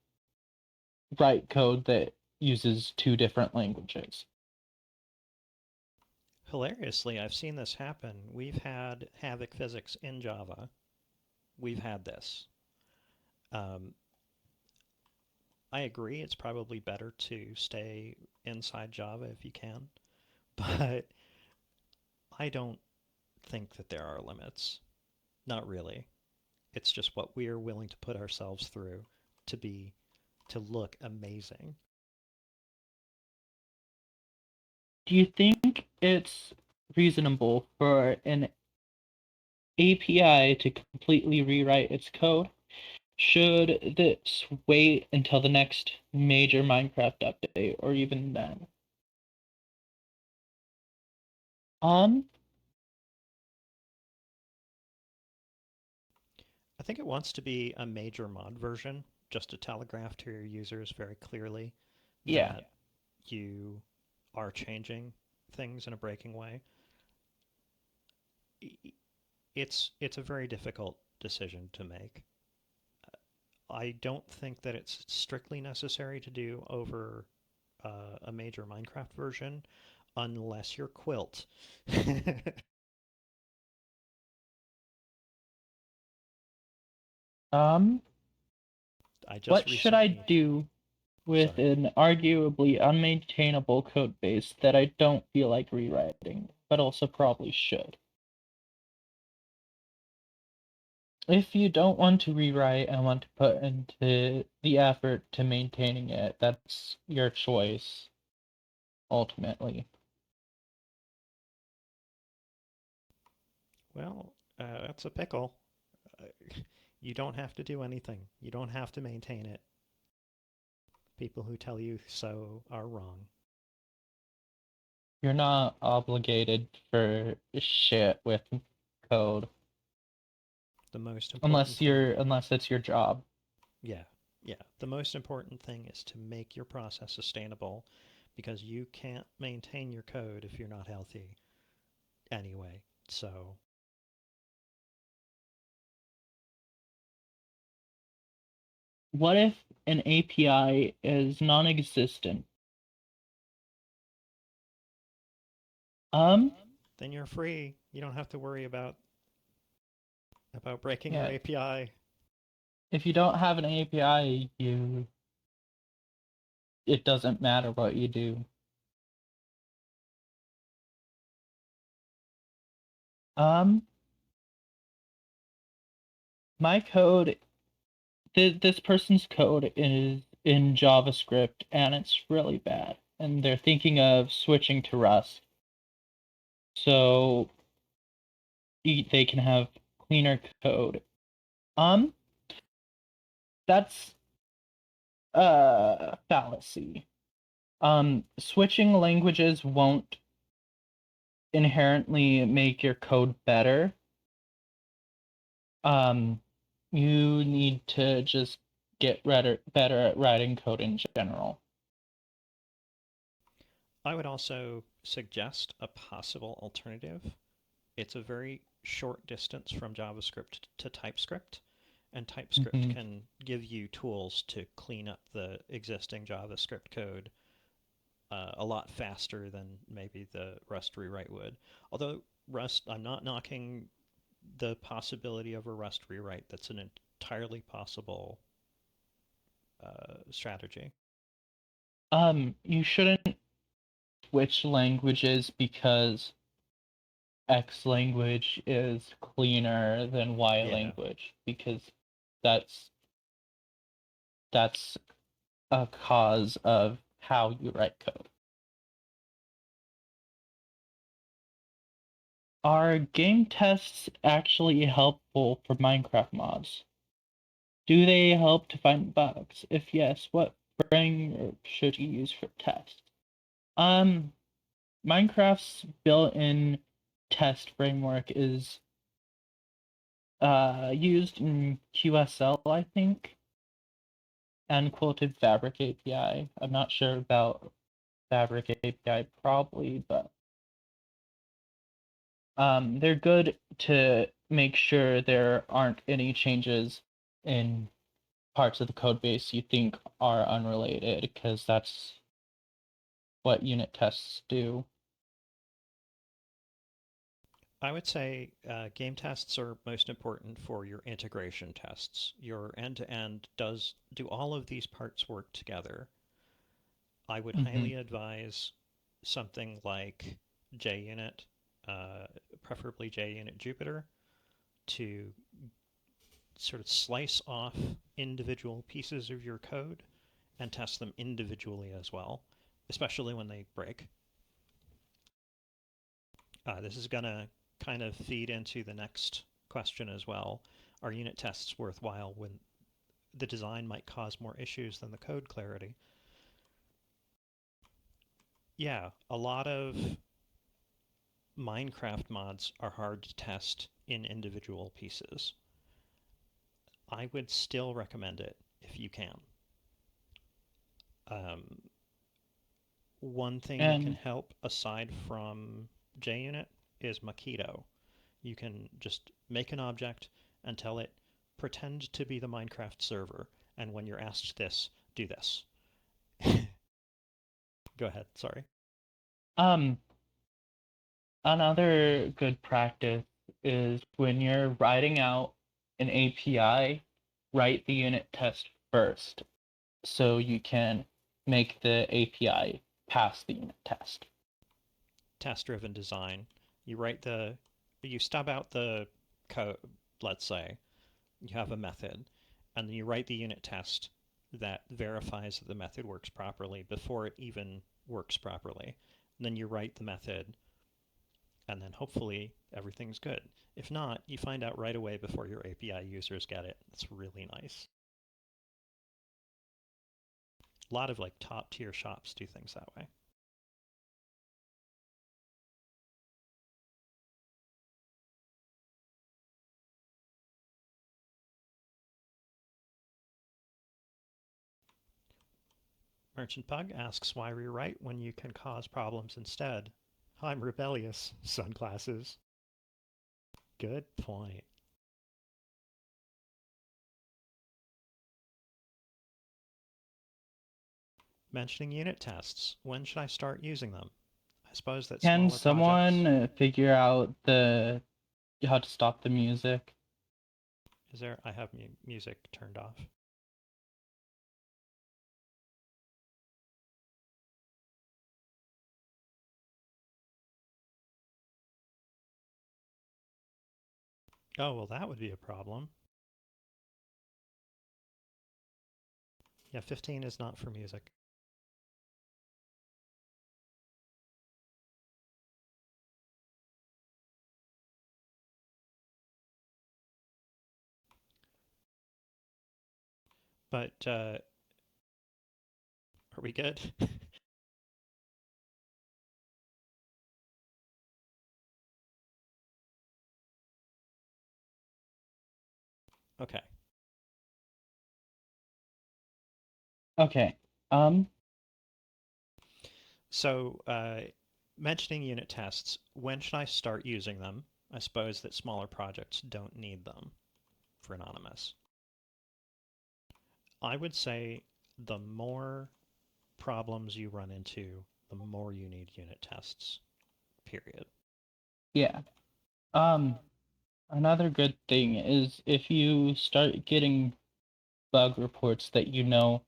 Speaker 2: write code that uses two different languages.
Speaker 8: Hilariously, I've seen this happen. We've had Havoc Physics in Java. We've had this. Um, I agree, it's probably better to stay inside Java if you can, but I don't think that there are limits. Not really. It's just what we are willing to put ourselves through to be to look amazing.
Speaker 2: Do you think it's reasonable for an API to completely rewrite its code? Should this wait until the next major Minecraft update, or even then? Um,
Speaker 8: I think it wants to be a major mod version, just to telegraph to your users very clearly
Speaker 2: yeah.
Speaker 8: that you are changing things in a breaking way. It's a very difficult decision to make. I don't think that it's strictly necessary to do over a major Minecraft version unless you're Quilt.
Speaker 2: Um,
Speaker 8: I just
Speaker 2: what should I
Speaker 8: recently.
Speaker 2: do with
Speaker 8: Sorry.
Speaker 2: an arguably unmaintainable code base that I don't feel like rewriting, but also probably should? If you don't want to rewrite and want to put into the effort to maintaining it, that's your choice, ultimately.
Speaker 8: Well, that's a pickle. Uh, You don't have to do anything. You don't have to maintain it. People who tell you so are wrong.
Speaker 2: You're not obligated for shit with code
Speaker 8: The most important thing.
Speaker 2: unless it's your job.
Speaker 8: Yeah, yeah. The most important thing is to make your process sustainable because you can't maintain your code if you're not healthy anyway. So,
Speaker 2: What if an API is non-existent? Um,
Speaker 8: then you're free. You don't have to worry about breaking your
Speaker 2: yeah.
Speaker 8: API.
Speaker 2: If you don't have an API, it doesn't matter what you do. Um, my code, this person's code is in JavaScript, and it's really bad. And they're thinking of switching to Rust, so they can have cleaner code. Um, that's a fallacy. Switching languages won't inherently make your code better. You need to just get better at writing code in general.
Speaker 8: I would also suggest a possible alternative. It's a very short distance from JavaScript to TypeScript, and TypeScript can give you tools to clean up the existing JavaScript code a lot faster than maybe the Rust rewrite would. Although Rust, I'm not knocking the possibility of a Rust rewrite. That's an entirely possible strategy.
Speaker 2: You shouldn't switch languages because X language is cleaner than Y language, because that's a cause of how you write code. Are game tests actually helpful for Minecraft mods? Do they help to find bugs? If yes, what framework should you use for tests? Minecraft's built-in test framework is used in QSL, I think, and quoted Fabric API. I'm not sure about Fabric API probably, but they're good to make sure there aren't any changes in parts of the code base you think are unrelated, because that's what unit tests do.
Speaker 8: I would say game tests are most important for your integration tests. Your end-to-end do all of these parts work together? I would highly advise something like JUnit, preferably JUnit Jupyter, to sort of slice off individual pieces of your code and test them individually as well, especially when they break. This is going to kind of feed into the next question as well. Are unit tests worthwhile when the design might cause more issues than the code clarity? Yeah, a lot of Minecraft mods are hard to test in individual pieces. I would still recommend it if you can. One thing that can help aside from JUnit is Mockito. You can just make an object and tell it, pretend to be the Minecraft server, and when you're asked this, do this. Go ahead, sorry.
Speaker 2: Another good practice is when you're writing out an API, write the unit test first, so you can make the API pass the unit test.
Speaker 8: Test-driven design. You stub out the code, let's say. You have a method, and then you write the unit test that verifies that the method works properly before it even works properly. And then you write the method, and then hopefully everything's good. If not, you find out right away before your API users get it. It's really nice. A lot of like top-tier shops do things that way. Merchant Pug asks why rewrite when you can cause problems instead. I'm rebellious, sunglasses. Good point. Mentioning unit tests, when should I start using them? I suppose that
Speaker 2: Can
Speaker 8: smaller
Speaker 2: someone
Speaker 8: projects...
Speaker 2: figure out how to stop the music?
Speaker 8: Is there? I have music turned off. Oh, well, that would be a problem. Yeah, 15 is not for music. But, are we good? Okay.
Speaker 2: Okay.
Speaker 8: So, mentioning unit tests, when should I start using them? I suppose that smaller projects don't need them for Anonymous. I would say the more problems you run into, the more you need unit tests, period.
Speaker 2: Yeah. Another good thing is if you start getting bug reports that you know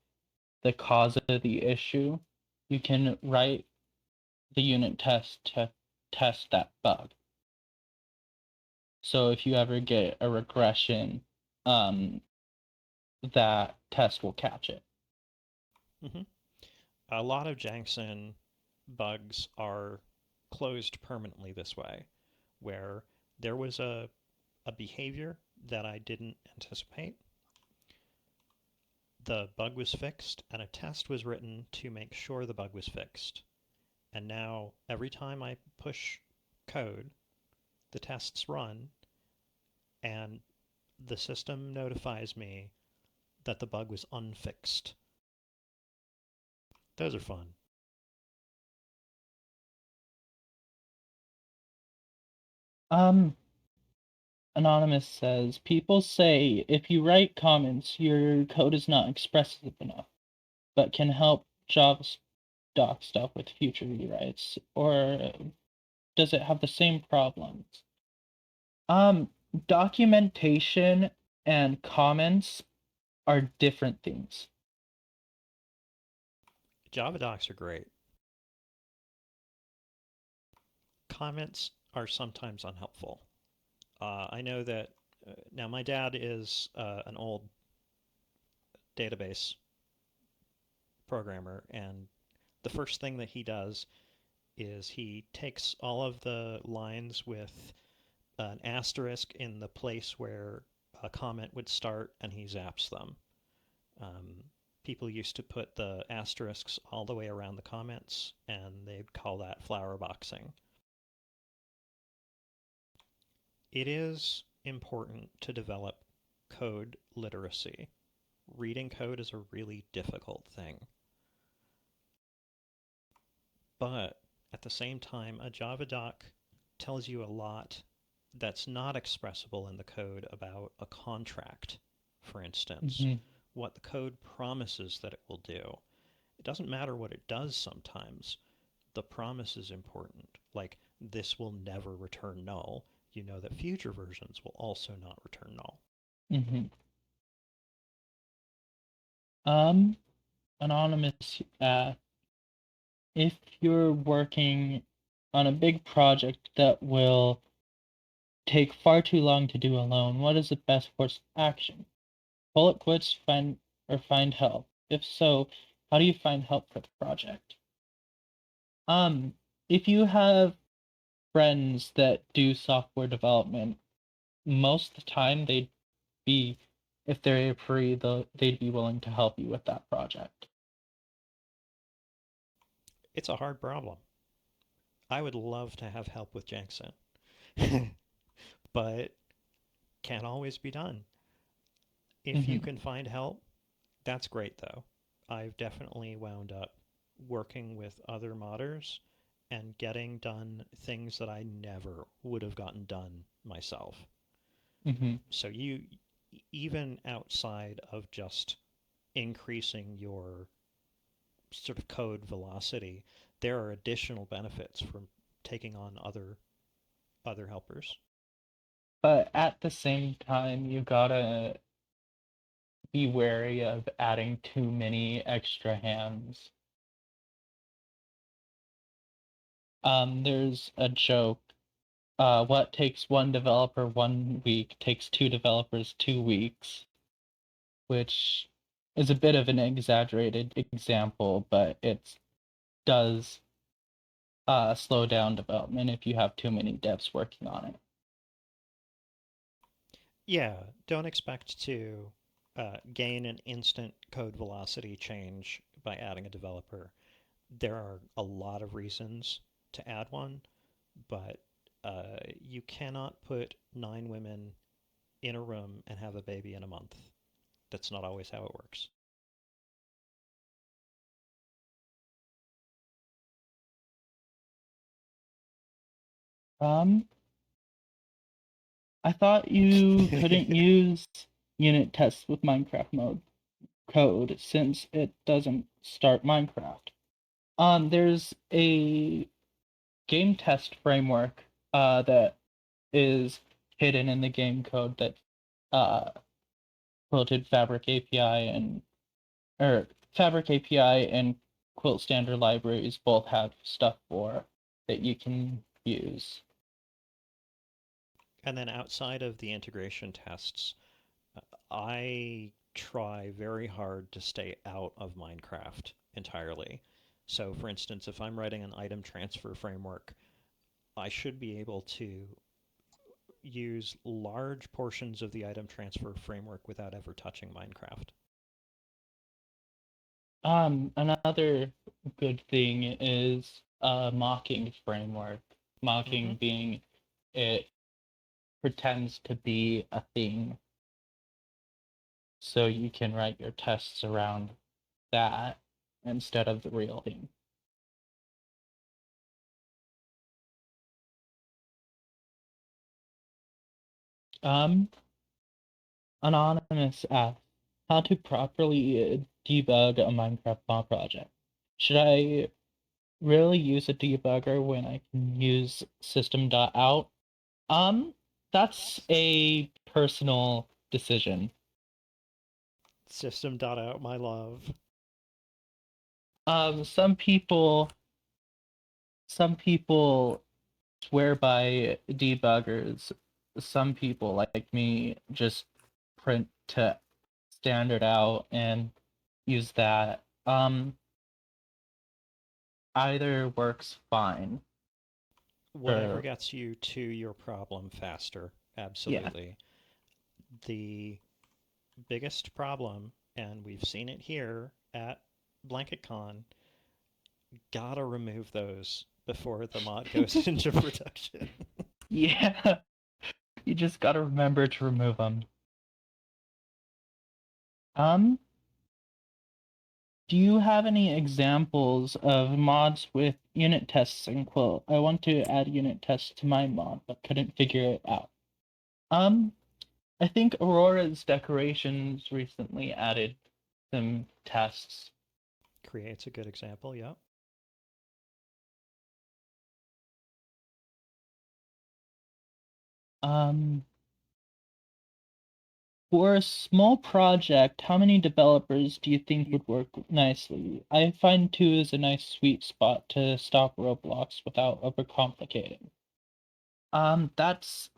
Speaker 2: the cause of the issue, you can write the unit test to test that bug. So if you ever get a regression, that test will catch it.
Speaker 8: Mm-hmm. A lot of Jansen bugs are closed permanently this way, where there was a behavior that I didn't anticipate. The bug was fixed, and a test was written to make sure the bug was fixed. And now, every time I push code, the tests run, and the system notifies me that the bug was unfixed. Those are fun.
Speaker 2: Anonymous says, people say if you write comments, your code is not expressive enough, but can help Java doc stuff with future rewrites, or does it have the same problems? Documentation and comments are different things.
Speaker 8: Java docs are great. Comments are sometimes unhelpful. I know that now my dad is an old database programmer, and the first thing that he does is he takes all of the lines with an asterisk in the place where a comment would start, and he zaps them. Um, People used to put the asterisks all the way around the comments, and they'd call that flower boxing. It is important to develop code literacy. Reading code is a really difficult thing. But at the same time, a Java doc tells you a lot that's not expressible in the code about a contract, for instance,
Speaker 2: Mm-hmm.
Speaker 8: what the code promises that it will do. It doesn't matter what it does sometimes. The promise is important. Like, this will never return null. You know that future versions will also not return null.
Speaker 2: Mm-hmm. Anonymous, if you're working on a big project that will take far too long to do alone, what is the best course of action? Pull it quits, find help. If so, how do you find help for the project? If you have friends that do software development, most of the time be, if they're free, they'd be willing to help you with that project.
Speaker 8: It's a hard problem. I would love to have help with Jansen, but can't always be done. If you
Speaker 2: Mm-hmm.
Speaker 8: can find help, that's great though. I've definitely wound up working with other modders and getting done things that I never would have gotten done myself.
Speaker 2: Mm-hmm.
Speaker 8: So even outside of just increasing your sort of code velocity, there are additional benefits from taking on other helpers.
Speaker 2: But at the same time, you gotta be wary of adding too many extra hands. There's a joke. What takes one developer 1 week takes two developers 2 weeks, which is a bit of an exaggerated example, but it does slow down development if you have too many devs working on it.
Speaker 8: Yeah, don't expect to gain an instant code velocity change by adding a developer. There are a lot of reasons to add one, but you cannot put 9 women in a room and have a baby in a month. That's not always how it works.
Speaker 2: I thought you couldn't use unit tests with Minecraft mode code since it doesn't start Minecraft. There's a game test framework that is hidden in the game code that Quilted Fabric API Fabric API and Quilt standard libraries both have stuff for that you can use.
Speaker 8: And then outside of the integration tests, I try very hard to stay out of Minecraft entirely. So for instance, if I'm writing an item transfer framework, I should be able to use large portions of the item transfer framework without ever touching Minecraft.
Speaker 2: Another good thing is mocking framework. Mocking being it pretends to be a thing. So you can write your tests around that instead of the real thing. Anonymous asks, how to properly debug a Minecraft mod project. Should I really use a debugger when I can use system.out? That's a personal decision.
Speaker 8: System.out, my love.
Speaker 2: Some people swear by debuggers. Some people, like me, just print to standard out and use that. Either works fine.
Speaker 8: Whatever gets you to your problem faster, absolutely. Yeah. The biggest problem, and we've seen it here at BlanketCon, gotta remove those before the mod goes into production.
Speaker 2: Yeah, you just gotta remember to remove them. Do you have any examples of mods with unit tests in Quilt? I want to add unit tests to my mod, but couldn't figure it out. I think Aurora's decorations recently added some tests.
Speaker 8: Creates a good example, yeah.
Speaker 2: For a small project, how many developers do you think would work nicely? I find 2 is a nice sweet spot to stop roadblocks without overcomplicating. That's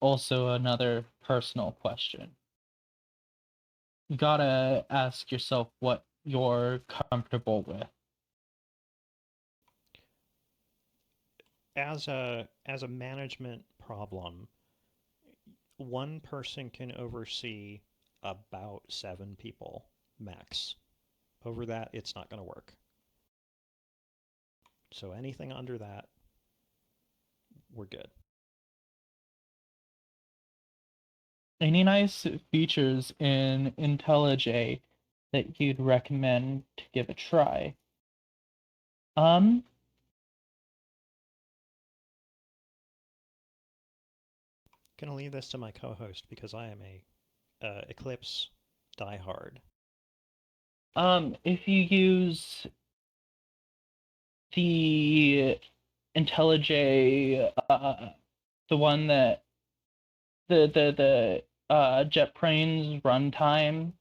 Speaker 2: also another personal question. You gotta ask yourself what you're comfortable with.
Speaker 8: As a management problem, one person can oversee about 7 people max. Over that, it's not going to work. So anything under that, we're good.
Speaker 2: Any nice features in IntelliJ that you'd recommend to give a try?
Speaker 8: Gonna leave this to my co-host because I am a Eclipse diehard.
Speaker 2: If you use the IntelliJ, the one that the JetBrains runtime,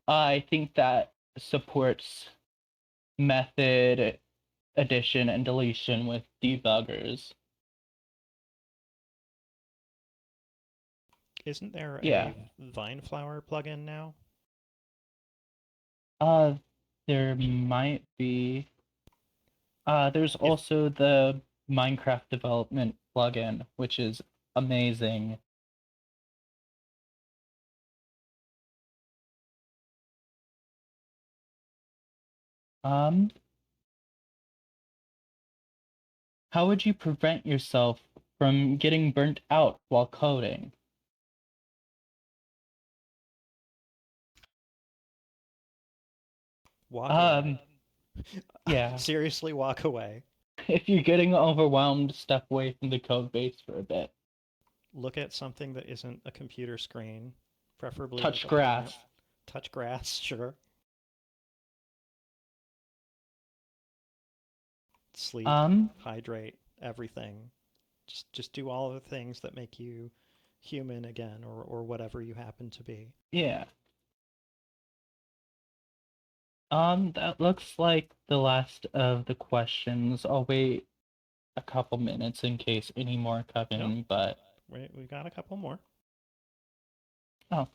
Speaker 2: I think that supports method addition and deletion with debuggers.
Speaker 8: Isn't there a Vineflower plugin now?
Speaker 2: There might be. There's also the Minecraft development plugin, which is amazing. How would you prevent yourself from getting burnt out while coding?
Speaker 8: Walk away.
Speaker 2: Yeah.
Speaker 8: Seriously, walk away.
Speaker 2: If you're getting overwhelmed, step away from the code base for a bit.
Speaker 8: Look at something that isn't a computer screen, preferably
Speaker 2: Touch
Speaker 8: like a
Speaker 2: grass.
Speaker 8: plant. Touch grass, sure. Sleep, hydrate, everything. Just do all of the things that make you human again, or whatever you happen to be.
Speaker 2: Yeah. That looks like the last of the questions. I'll wait a couple minutes in case any more come in,
Speaker 8: Nope.
Speaker 2: but
Speaker 8: We got a couple more.
Speaker 2: oh.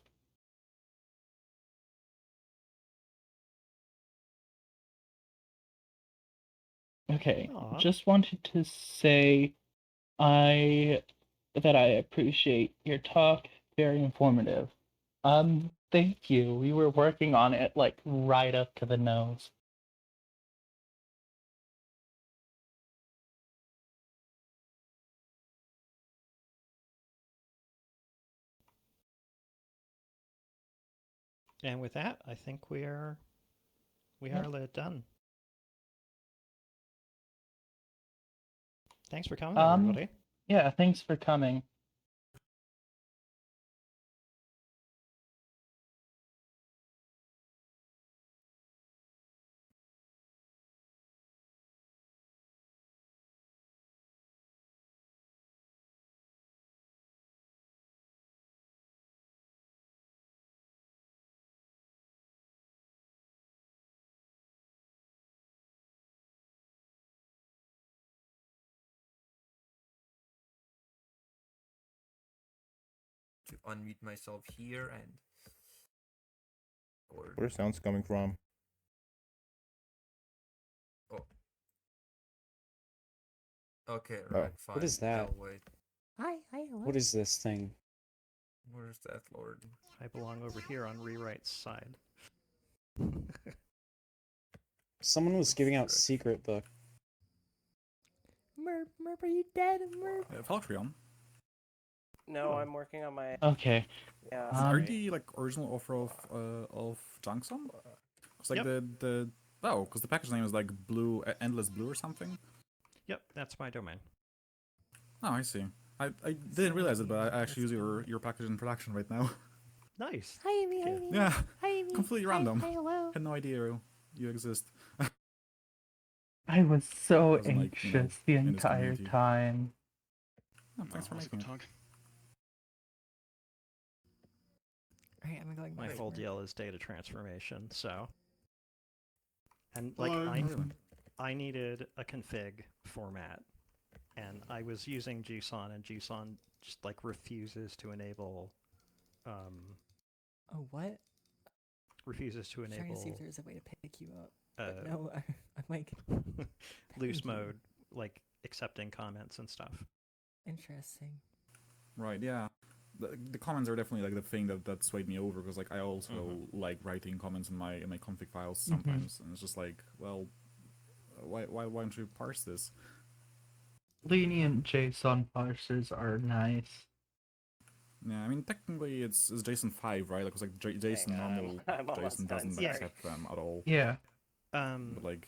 Speaker 2: Okay.
Speaker 8: Aw.
Speaker 2: Just wanted to say that I appreciate your talk. Very informative. Thank you. We were working on it like right up to the nose.
Speaker 8: And with that, I think we are done. Thanks for coming, everybody.
Speaker 2: Yeah, thanks for coming.
Speaker 5: To unmute myself here and.
Speaker 9: Where sounds coming from?
Speaker 5: Oh. Okay, right, fine.
Speaker 1: What is that?
Speaker 5: I'll wait.
Speaker 7: Hi, hello.
Speaker 1: What is this thing?
Speaker 5: Where's that lord?
Speaker 8: I belong over here on Rewrite's side.
Speaker 1: Someone was giving out secret book.
Speaker 7: Merp, are you dead? Merp.
Speaker 10: Valkyrion.
Speaker 6: No, I'm working on my.
Speaker 2: Okay.
Speaker 6: Yeah.
Speaker 10: Are the like original offer of Junction? It's like the because the package name is like Blue Endless Blue or something.
Speaker 8: Yep, that's my domain.
Speaker 10: Oh, I see. I didn't realize it, but I actually use your package in production right now.
Speaker 8: Nice.
Speaker 7: Hi, Amy. Hi, Amy.
Speaker 10: Yeah.
Speaker 7: Hi, Amy.
Speaker 10: Completely random.
Speaker 7: Hi, hello.
Speaker 10: Had no idea you exist.
Speaker 2: I was so
Speaker 10: Wasn't, like, you know,
Speaker 2: anxious the
Speaker 10: in this
Speaker 2: entire
Speaker 10: community.
Speaker 2: time.
Speaker 10: Oh, thanks for making it.
Speaker 7: Alright, I'm going.
Speaker 8: My
Speaker 7: right,
Speaker 8: full
Speaker 7: Merp.
Speaker 8: deal is data transformation, so. And
Speaker 4: Oh,
Speaker 8: like
Speaker 4: really?
Speaker 8: I needed a config format, and I was using JSON, and JSON just like refuses to enable.
Speaker 7: Oh, what?
Speaker 8: Refuses to
Speaker 7: I'm trying to see if
Speaker 8: enable
Speaker 7: there's a way to pick you up. But no, I'm like
Speaker 8: loose
Speaker 7: Thank you.
Speaker 8: mode, like accepting comments and stuff.
Speaker 7: interesting.
Speaker 10: Right, yeah. The comments are definitely like the thing that swayed me over, because like I also like writing comments in my config files sometimes, and it's just like, well, why don't you parse this?
Speaker 2: Lenient JSON parsers are nice.
Speaker 10: Yeah, I mean technically it's JSON 5, right? Like it's like JSON normal
Speaker 6: I'm almost
Speaker 10: JSON
Speaker 6: done,
Speaker 10: doesn't
Speaker 6: sorry.
Speaker 10: accept them at all.
Speaker 2: Yeah.
Speaker 10: But like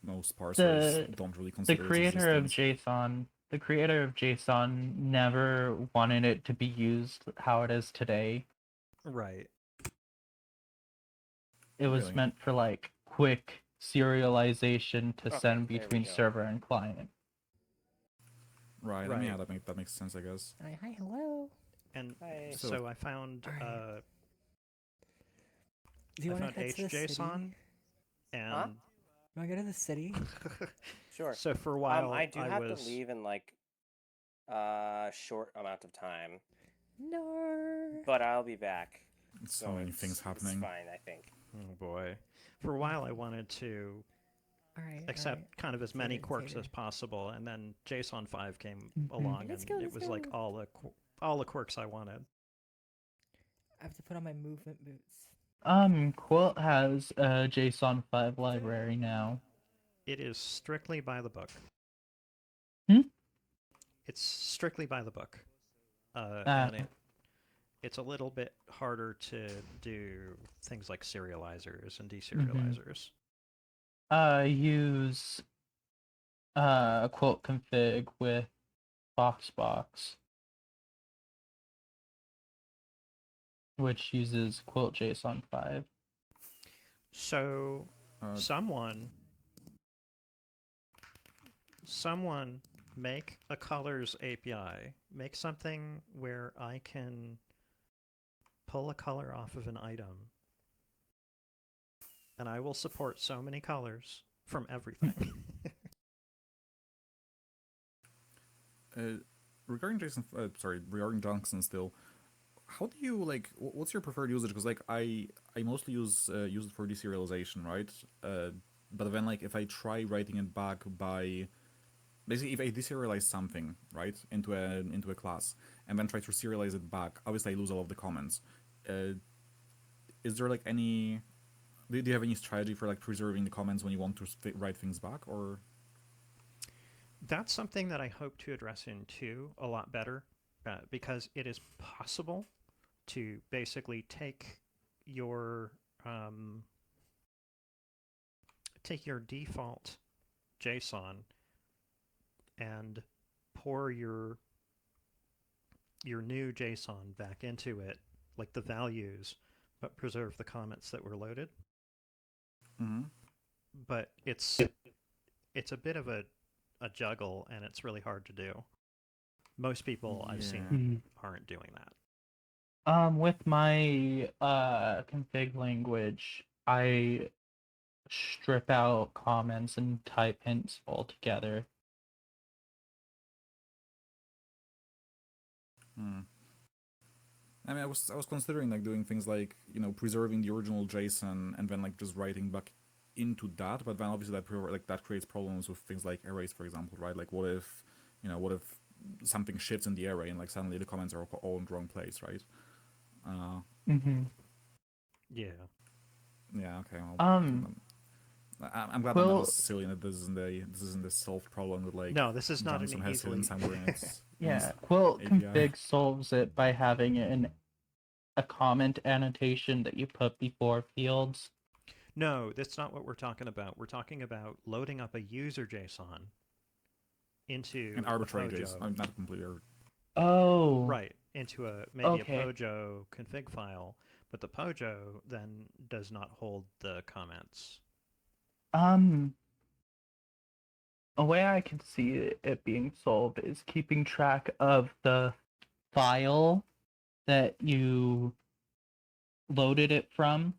Speaker 10: most parsers don't really
Speaker 2: The
Speaker 10: consider its
Speaker 2: creator of
Speaker 10: existence.
Speaker 2: JSON never wanted it to be used how it is today.
Speaker 8: Right.
Speaker 2: It was
Speaker 10: Really?
Speaker 2: meant for like quick serialization to
Speaker 6: Okay,
Speaker 2: send
Speaker 6: there we
Speaker 2: between
Speaker 6: go.
Speaker 2: server and client.
Speaker 10: Right. I mean, yeah, that makes sense, I guess.
Speaker 7: Hi, hello.
Speaker 8: And
Speaker 6: Hi.
Speaker 8: so I found
Speaker 7: Alright. Do you
Speaker 8: I
Speaker 7: want
Speaker 8: found
Speaker 7: to head to the city?
Speaker 8: HJSON, and
Speaker 6: Huh?
Speaker 7: You want to go to the city?
Speaker 6: Sure.
Speaker 8: so for a while
Speaker 6: I do have
Speaker 8: was
Speaker 6: to leave in like short amount of time,
Speaker 7: No.
Speaker 6: but I'll be back.
Speaker 10: So many things happening.
Speaker 6: It's fine, I think.
Speaker 8: oh boy. For a while I wanted to
Speaker 7: Alright.
Speaker 8: accept kind of as many
Speaker 7: Tater,
Speaker 8: quirks
Speaker 7: tater.
Speaker 8: as possible, and then JSON 5 came
Speaker 2: Mhm.
Speaker 8: along,
Speaker 7: Let's
Speaker 8: and
Speaker 7: go,
Speaker 8: it
Speaker 7: let's
Speaker 8: was like
Speaker 7: go.
Speaker 8: all the quirks I wanted.
Speaker 7: I have to put on my movement boots.
Speaker 2: Quilt has a JSON 5 library now.
Speaker 8: It is strictly by the book.
Speaker 2: Hmm?
Speaker 8: It's strictly by the book.
Speaker 2: Ah.
Speaker 8: And it's a little bit harder to do things like serializers and deserializers.
Speaker 2: Use quote config with Boxbox, which uses quote JSON 5.
Speaker 8: So
Speaker 10: Uh,
Speaker 8: someone make a colors API. Make something where I can pull a color off of an item, and I will support so many colors from everything.
Speaker 10: Regarding regarding Junction still, how do you like? What's your preferred usage? Because like I mostly use it for deserialization, right? But then like if I try writing it back by basically if I deserialize something right into a class and then try to serialize it back, obviously I lose all of the comments. Is there like any? Do you have any strategy for like preserving the comments when you want to write things back, or?
Speaker 8: That's something that I hope to address in 2 a lot better, because it is possible to basically take your default JSON and pour your new JSON back into it, like the values, but preserve the comments that were loaded.
Speaker 10: Mm-hmm.
Speaker 8: But it's a bit of a juggle, and it's really hard to do. Most people I've seen aren't doing that.
Speaker 2: With my config language, I strip out comments and type hints altogether.
Speaker 10: I mean, I was considering like doing things like preserving the original JSON and then like just writing back into that, but then obviously that creates problems with things like arrays, for example, right? Like what if something shifts in the array and like suddenly the comments are all in the wrong place, right?
Speaker 8: Yeah.
Speaker 10: Yeah. Okay. Well,
Speaker 2: Um.
Speaker 10: I'm glad I'm not as silly and that this isn't a solved problem with like
Speaker 8: No, this is not an
Speaker 10: Johnson has hidden
Speaker 8: easily.
Speaker 10: somewhere in its
Speaker 2: Yeah, Quilt
Speaker 10: API.
Speaker 2: config solves it by having a comment annotation that you put before fields.
Speaker 8: No, that's not what we're talking about. We're talking about loading up a user JSON into
Speaker 10: an arbitrary
Speaker 8: Pojo.
Speaker 10: JSON. I'm not completely
Speaker 2: Oh.
Speaker 8: Right, into maybe
Speaker 2: Okay.
Speaker 8: a Pojo config file, but the Pojo then does not hold the comments.
Speaker 2: A way I can see it being solved is keeping track of the file that you loaded it from.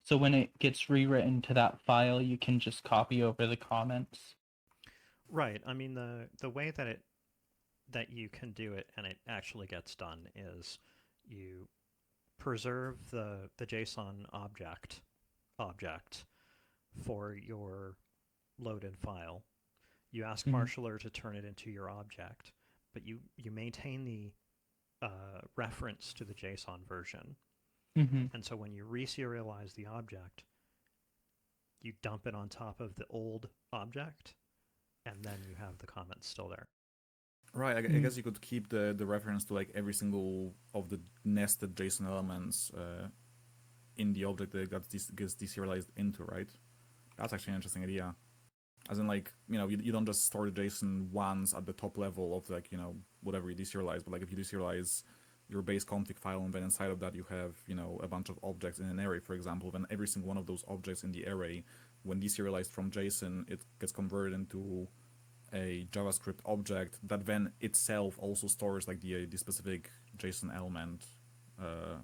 Speaker 2: So when it gets rewritten to that file, you can just copy over the comments.
Speaker 8: Right. I mean, the way that you can do it and it actually gets done is you preserve the JSON object for your loaded file. You ask Marshaller to turn it into your object, but you maintain the reference to the JSON version. And so when you reserialize the object, you dump it on top of the old object, and then you have the comments still there.
Speaker 10: Right, I guess you could keep the reference to like every single of the nested JSON elements in the object that gets deserialized into, right? That's actually an interesting idea. As in, like, you don't just store the JSON once at the top level of like, whatever you deserialize, but like if you deserialize your base config file and then inside of that you have, a bunch of objects in an array, for example, then every single one of those objects in the array, when deserialized from JSON, it gets converted into a JavaScript object that then itself also stores like the specific JSON element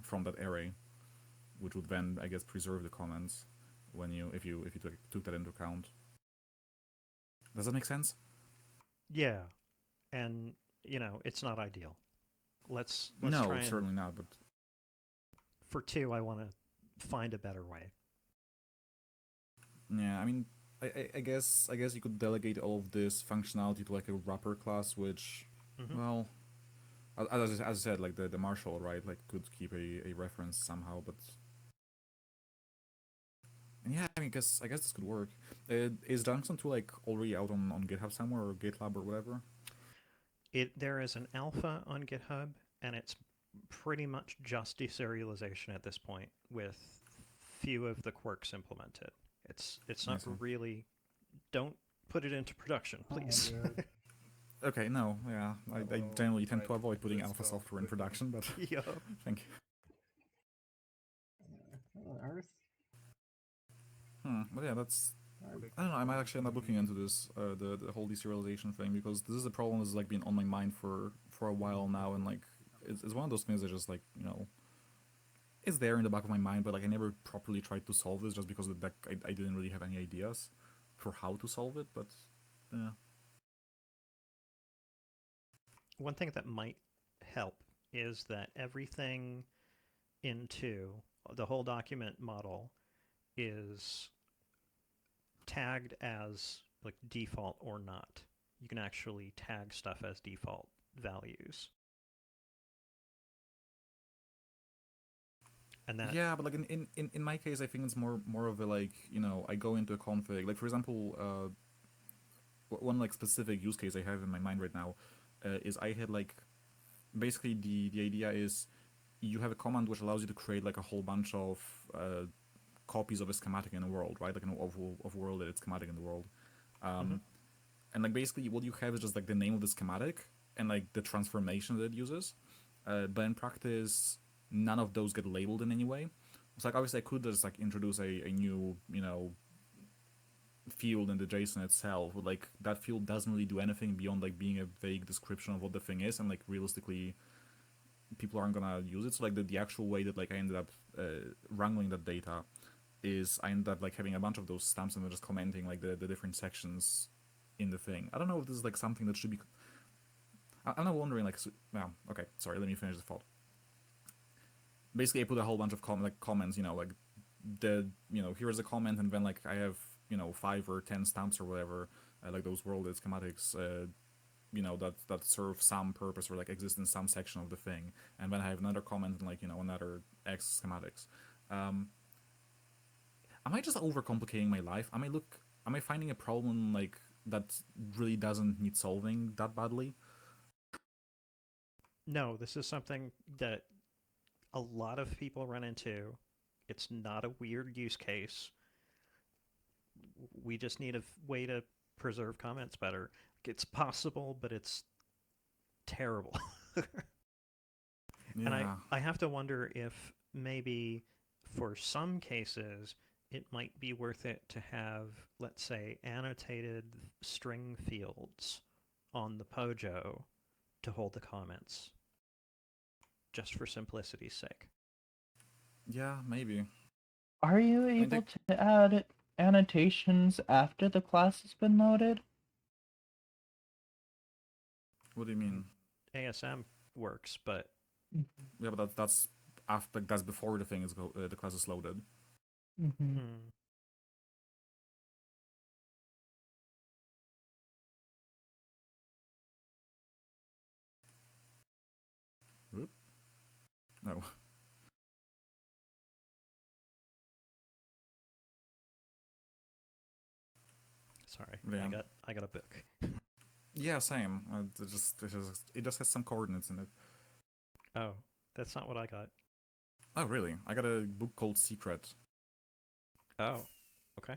Speaker 10: from that array, which would then, I guess, preserve the comments when if you took that into account. Does that make sense?
Speaker 8: Yeah, and it's not ideal. Let's
Speaker 10: no,
Speaker 8: try
Speaker 10: certainly not. But
Speaker 8: for 2, I want to find a better way.
Speaker 10: Yeah, I mean, I guess you could delegate all of this functionality to like a wrapper class, which, well, as I said, like the Marshall, right, like could keep a reference somehow, but yeah, I mean, I guess this could work. Is Junction 2 like already out on GitHub somewhere or GitLab or whatever?
Speaker 8: There is an alpha on GitHub, and it's pretty much just deserialization at this point, with few of the quirks implemented. It's not really. Don't put it into production, please.
Speaker 10: Okay, no, yeah, I generally tend to avoid putting alpha software in production, but
Speaker 8: Yeah.
Speaker 10: thank you.
Speaker 4: Earth?
Speaker 10: But yeah, that's. I don't know. I might actually end up looking into this, the whole deserialization thing, because this is a problem that's like been on my mind for a while now, and like it's one of those things that just like it's there in the back of my mind, but like I never properly tried to solve this just because I didn't really have any ideas for how to solve it. But yeah.
Speaker 8: One thing that might help is that everything into the whole document model is tagged as like default or not. You can actually tag stuff as default values. And that
Speaker 10: Yeah, but like in my case, I think it's more of a like I go into a config, like for example, one like specific use case I have in my mind right now is I had like basically the idea is you have a command which allows you to create like a whole bunch of copies of a schematic in a world, right? Like of a world that it's schematic in the world. And like basically what you have is just like the name of the schematic and like the transformation that it uses. But in practice, none of those get labeled in any way. So like obviously I could just like introduce a new, field in the JSON itself, but like that field doesn't really do anything beyond like being a vague description of what the thing is, and like realistically people aren't gonna use it. So like the actual way that like I ended up wrangling that data is I ended up like having a bunch of those stamps and then just commenting like the different sections in the thing. I don't know if this is like something that should be. I'm not wondering like. Well, okay, sorry. Let me finish the thought. Basically, I put a whole bunch of comments. Like here is a comment, and then like I have 5 or 10 stamps or whatever, like those worlded schematics. That serve some purpose or like exist in some section of the thing, and then I have another comment and like another X schematics. Am I just overcomplicating my life? Am I finding a problem like that really doesn't need solving that badly?
Speaker 8: No, this is something that a lot of people run into. It's not a weird use case. We just need a way to preserve comments better. It's possible, but it's terrible.
Speaker 10: Yeah.
Speaker 8: And I have to wonder if maybe for some cases it might be worth it to have, let's say, annotated string fields on the Pojo to hold the comments, just for simplicity's sake.
Speaker 10: Yeah, maybe.
Speaker 2: Are you able to add annotations after the class has been loaded?
Speaker 10: What do you mean?
Speaker 8: ASM works, but
Speaker 10: Yeah, but that's after that's before the thing is the class is loaded.
Speaker 2: Mm-hmm.
Speaker 10: Whoop. No.
Speaker 8: Sorry,
Speaker 10: Yeah.
Speaker 8: I got a book.
Speaker 10: Yeah, same. It just has some coordinates in it.
Speaker 8: Oh, that's not what I got.
Speaker 10: Oh, really? I got a book called Secret.
Speaker 8: Oh, okay.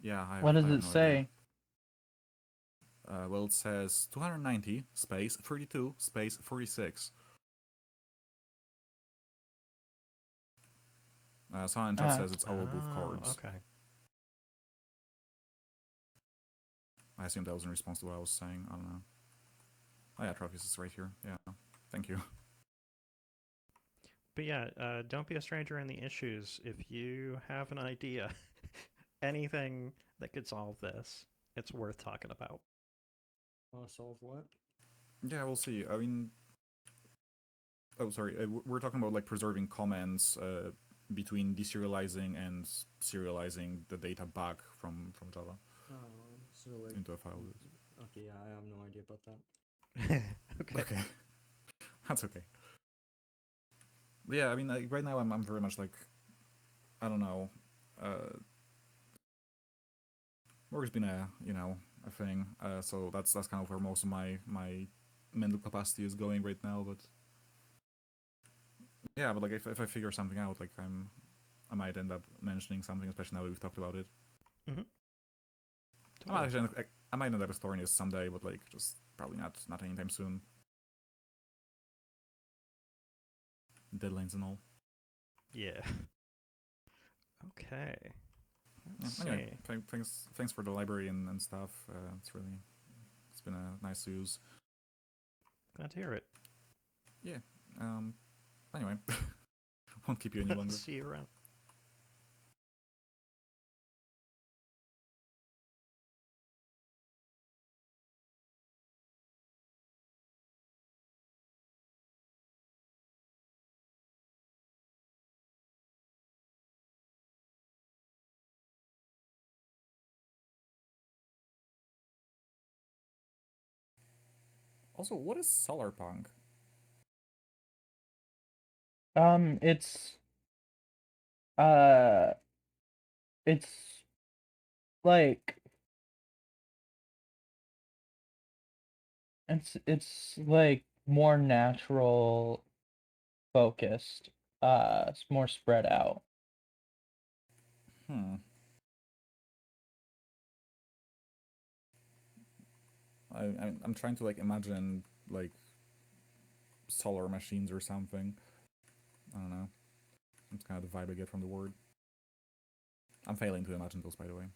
Speaker 10: Yeah,
Speaker 2: What does
Speaker 10: I have
Speaker 2: it
Speaker 10: no
Speaker 2: say?
Speaker 10: idea. Well, it says 290 space 32 space 46. Someone in chat says it's all above chords.
Speaker 8: Okay.
Speaker 10: I assume that was in response to what I was saying. I don't know. Oh yeah, Travis is right here. Yeah, thank you.
Speaker 8: But yeah, don't be a stranger in the issues. If you have an idea, anything that could solve this, it's worth talking about.
Speaker 4: Solve what?
Speaker 10: Yeah, we'll see. I mean, oh sorry, we're talking about like preserving comments between deserializing and serializing the data back from Java
Speaker 4: So like
Speaker 10: into a file.
Speaker 4: Okay, yeah, I have no idea about that.
Speaker 8: Okay.
Speaker 10: That's okay. But yeah, I mean, like, right now I'm very much like, I don't know, work's been a thing. So that's kind of where most of my mental capacity is going right now. But yeah, but like if I figure something out, like I might end up mentioning something, especially now that we've talked about it.
Speaker 8: Mm-hmm.
Speaker 10: I might end up storing this someday, but like just probably not anytime soon. Deadlines and all.
Speaker 8: Yeah. Okay. Let's
Speaker 10: Anyway,
Speaker 8: see.
Speaker 10: thanks for the library and stuff. It's been a nice use.
Speaker 8: Glad to hear it.
Speaker 10: Yeah. Anyway, won't keep you any longer.
Speaker 8: See you around.
Speaker 10: Also, what is solarpunk?
Speaker 2: It's uh, it's like it's like more natural focused. It's more spread out.
Speaker 10: Hmm. I'm trying to like imagine like solar machines or something. I don't know. It's kind of the vibe I get from the word. I'm failing to imagine those, by the way.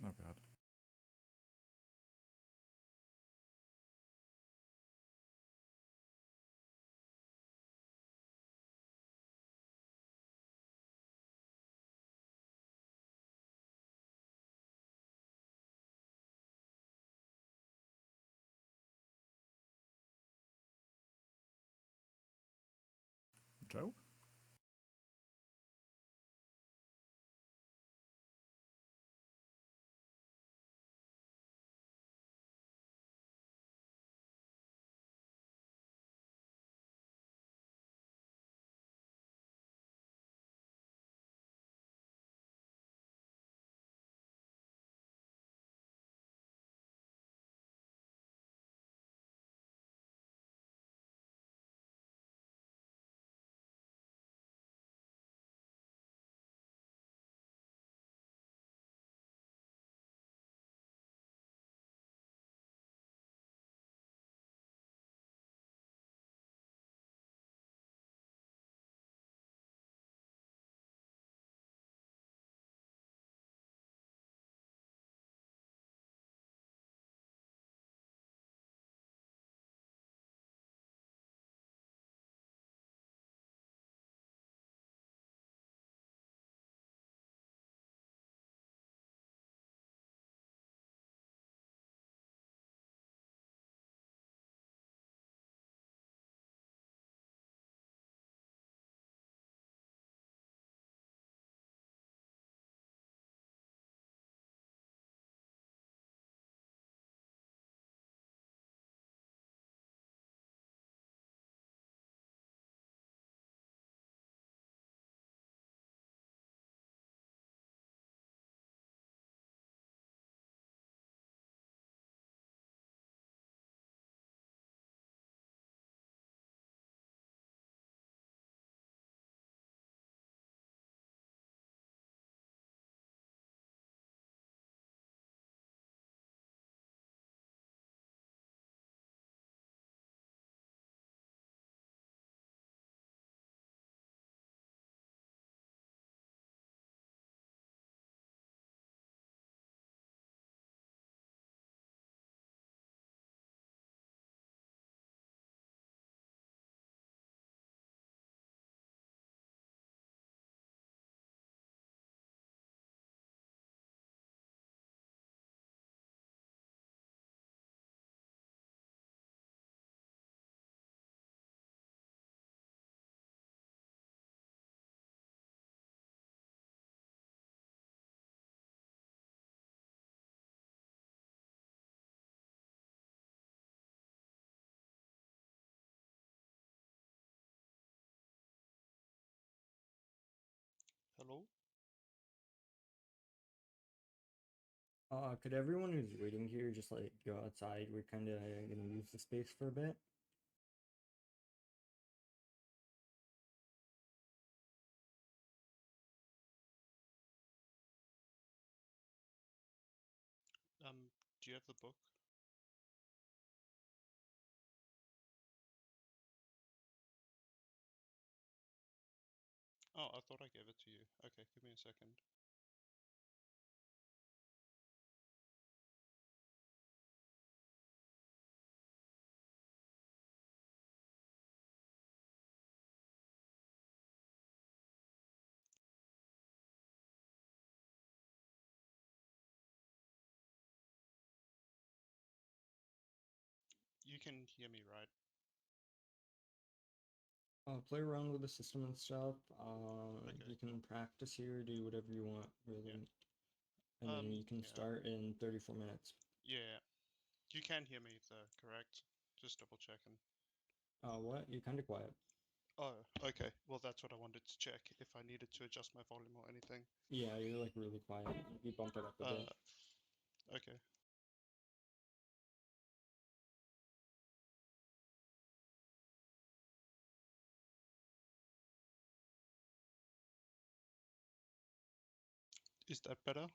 Speaker 10: Oh god. Joe?
Speaker 8: Hello?
Speaker 9: Could everyone who's waiting here just like go outside? We're kind of gonna use the space for a bit.
Speaker 8: Do you have the book? Oh, I thought I gave it to you. Okay, give me a second. You can hear me, right?
Speaker 9: Play around with the system and stuff.
Speaker 8: Okay.
Speaker 9: You can practice here, do whatever you want, really.
Speaker 8: Yeah.
Speaker 9: And then you can
Speaker 8: Yeah.
Speaker 9: start in 34 minutes.
Speaker 8: Yeah. You can hear me though, correct? Just double checking.
Speaker 9: What? You're kind of quiet.
Speaker 8: Oh, okay. Well, that's what I wanted to check, if I needed to adjust my volume or anything.
Speaker 9: Yeah, you're like really quiet. You bump it up a bit.
Speaker 8: Okay. Is that better?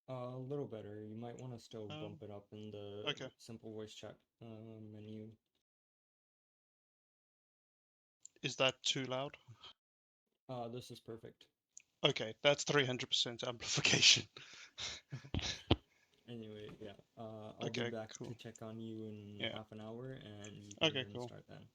Speaker 9: A little better. You might want to still bump
Speaker 8: Um,
Speaker 9: it up in the
Speaker 8: okay.
Speaker 9: simple voice chat menu.
Speaker 8: Is that too loud?
Speaker 9: This is perfect.
Speaker 8: Okay, that's 300% amplification.
Speaker 9: Anyway, yeah. I'll
Speaker 8: Okay,
Speaker 9: be back
Speaker 8: cool.
Speaker 9: to check on you in
Speaker 8: Yeah.
Speaker 9: half an hour, and you can
Speaker 8: Okay, cool.
Speaker 9: start then.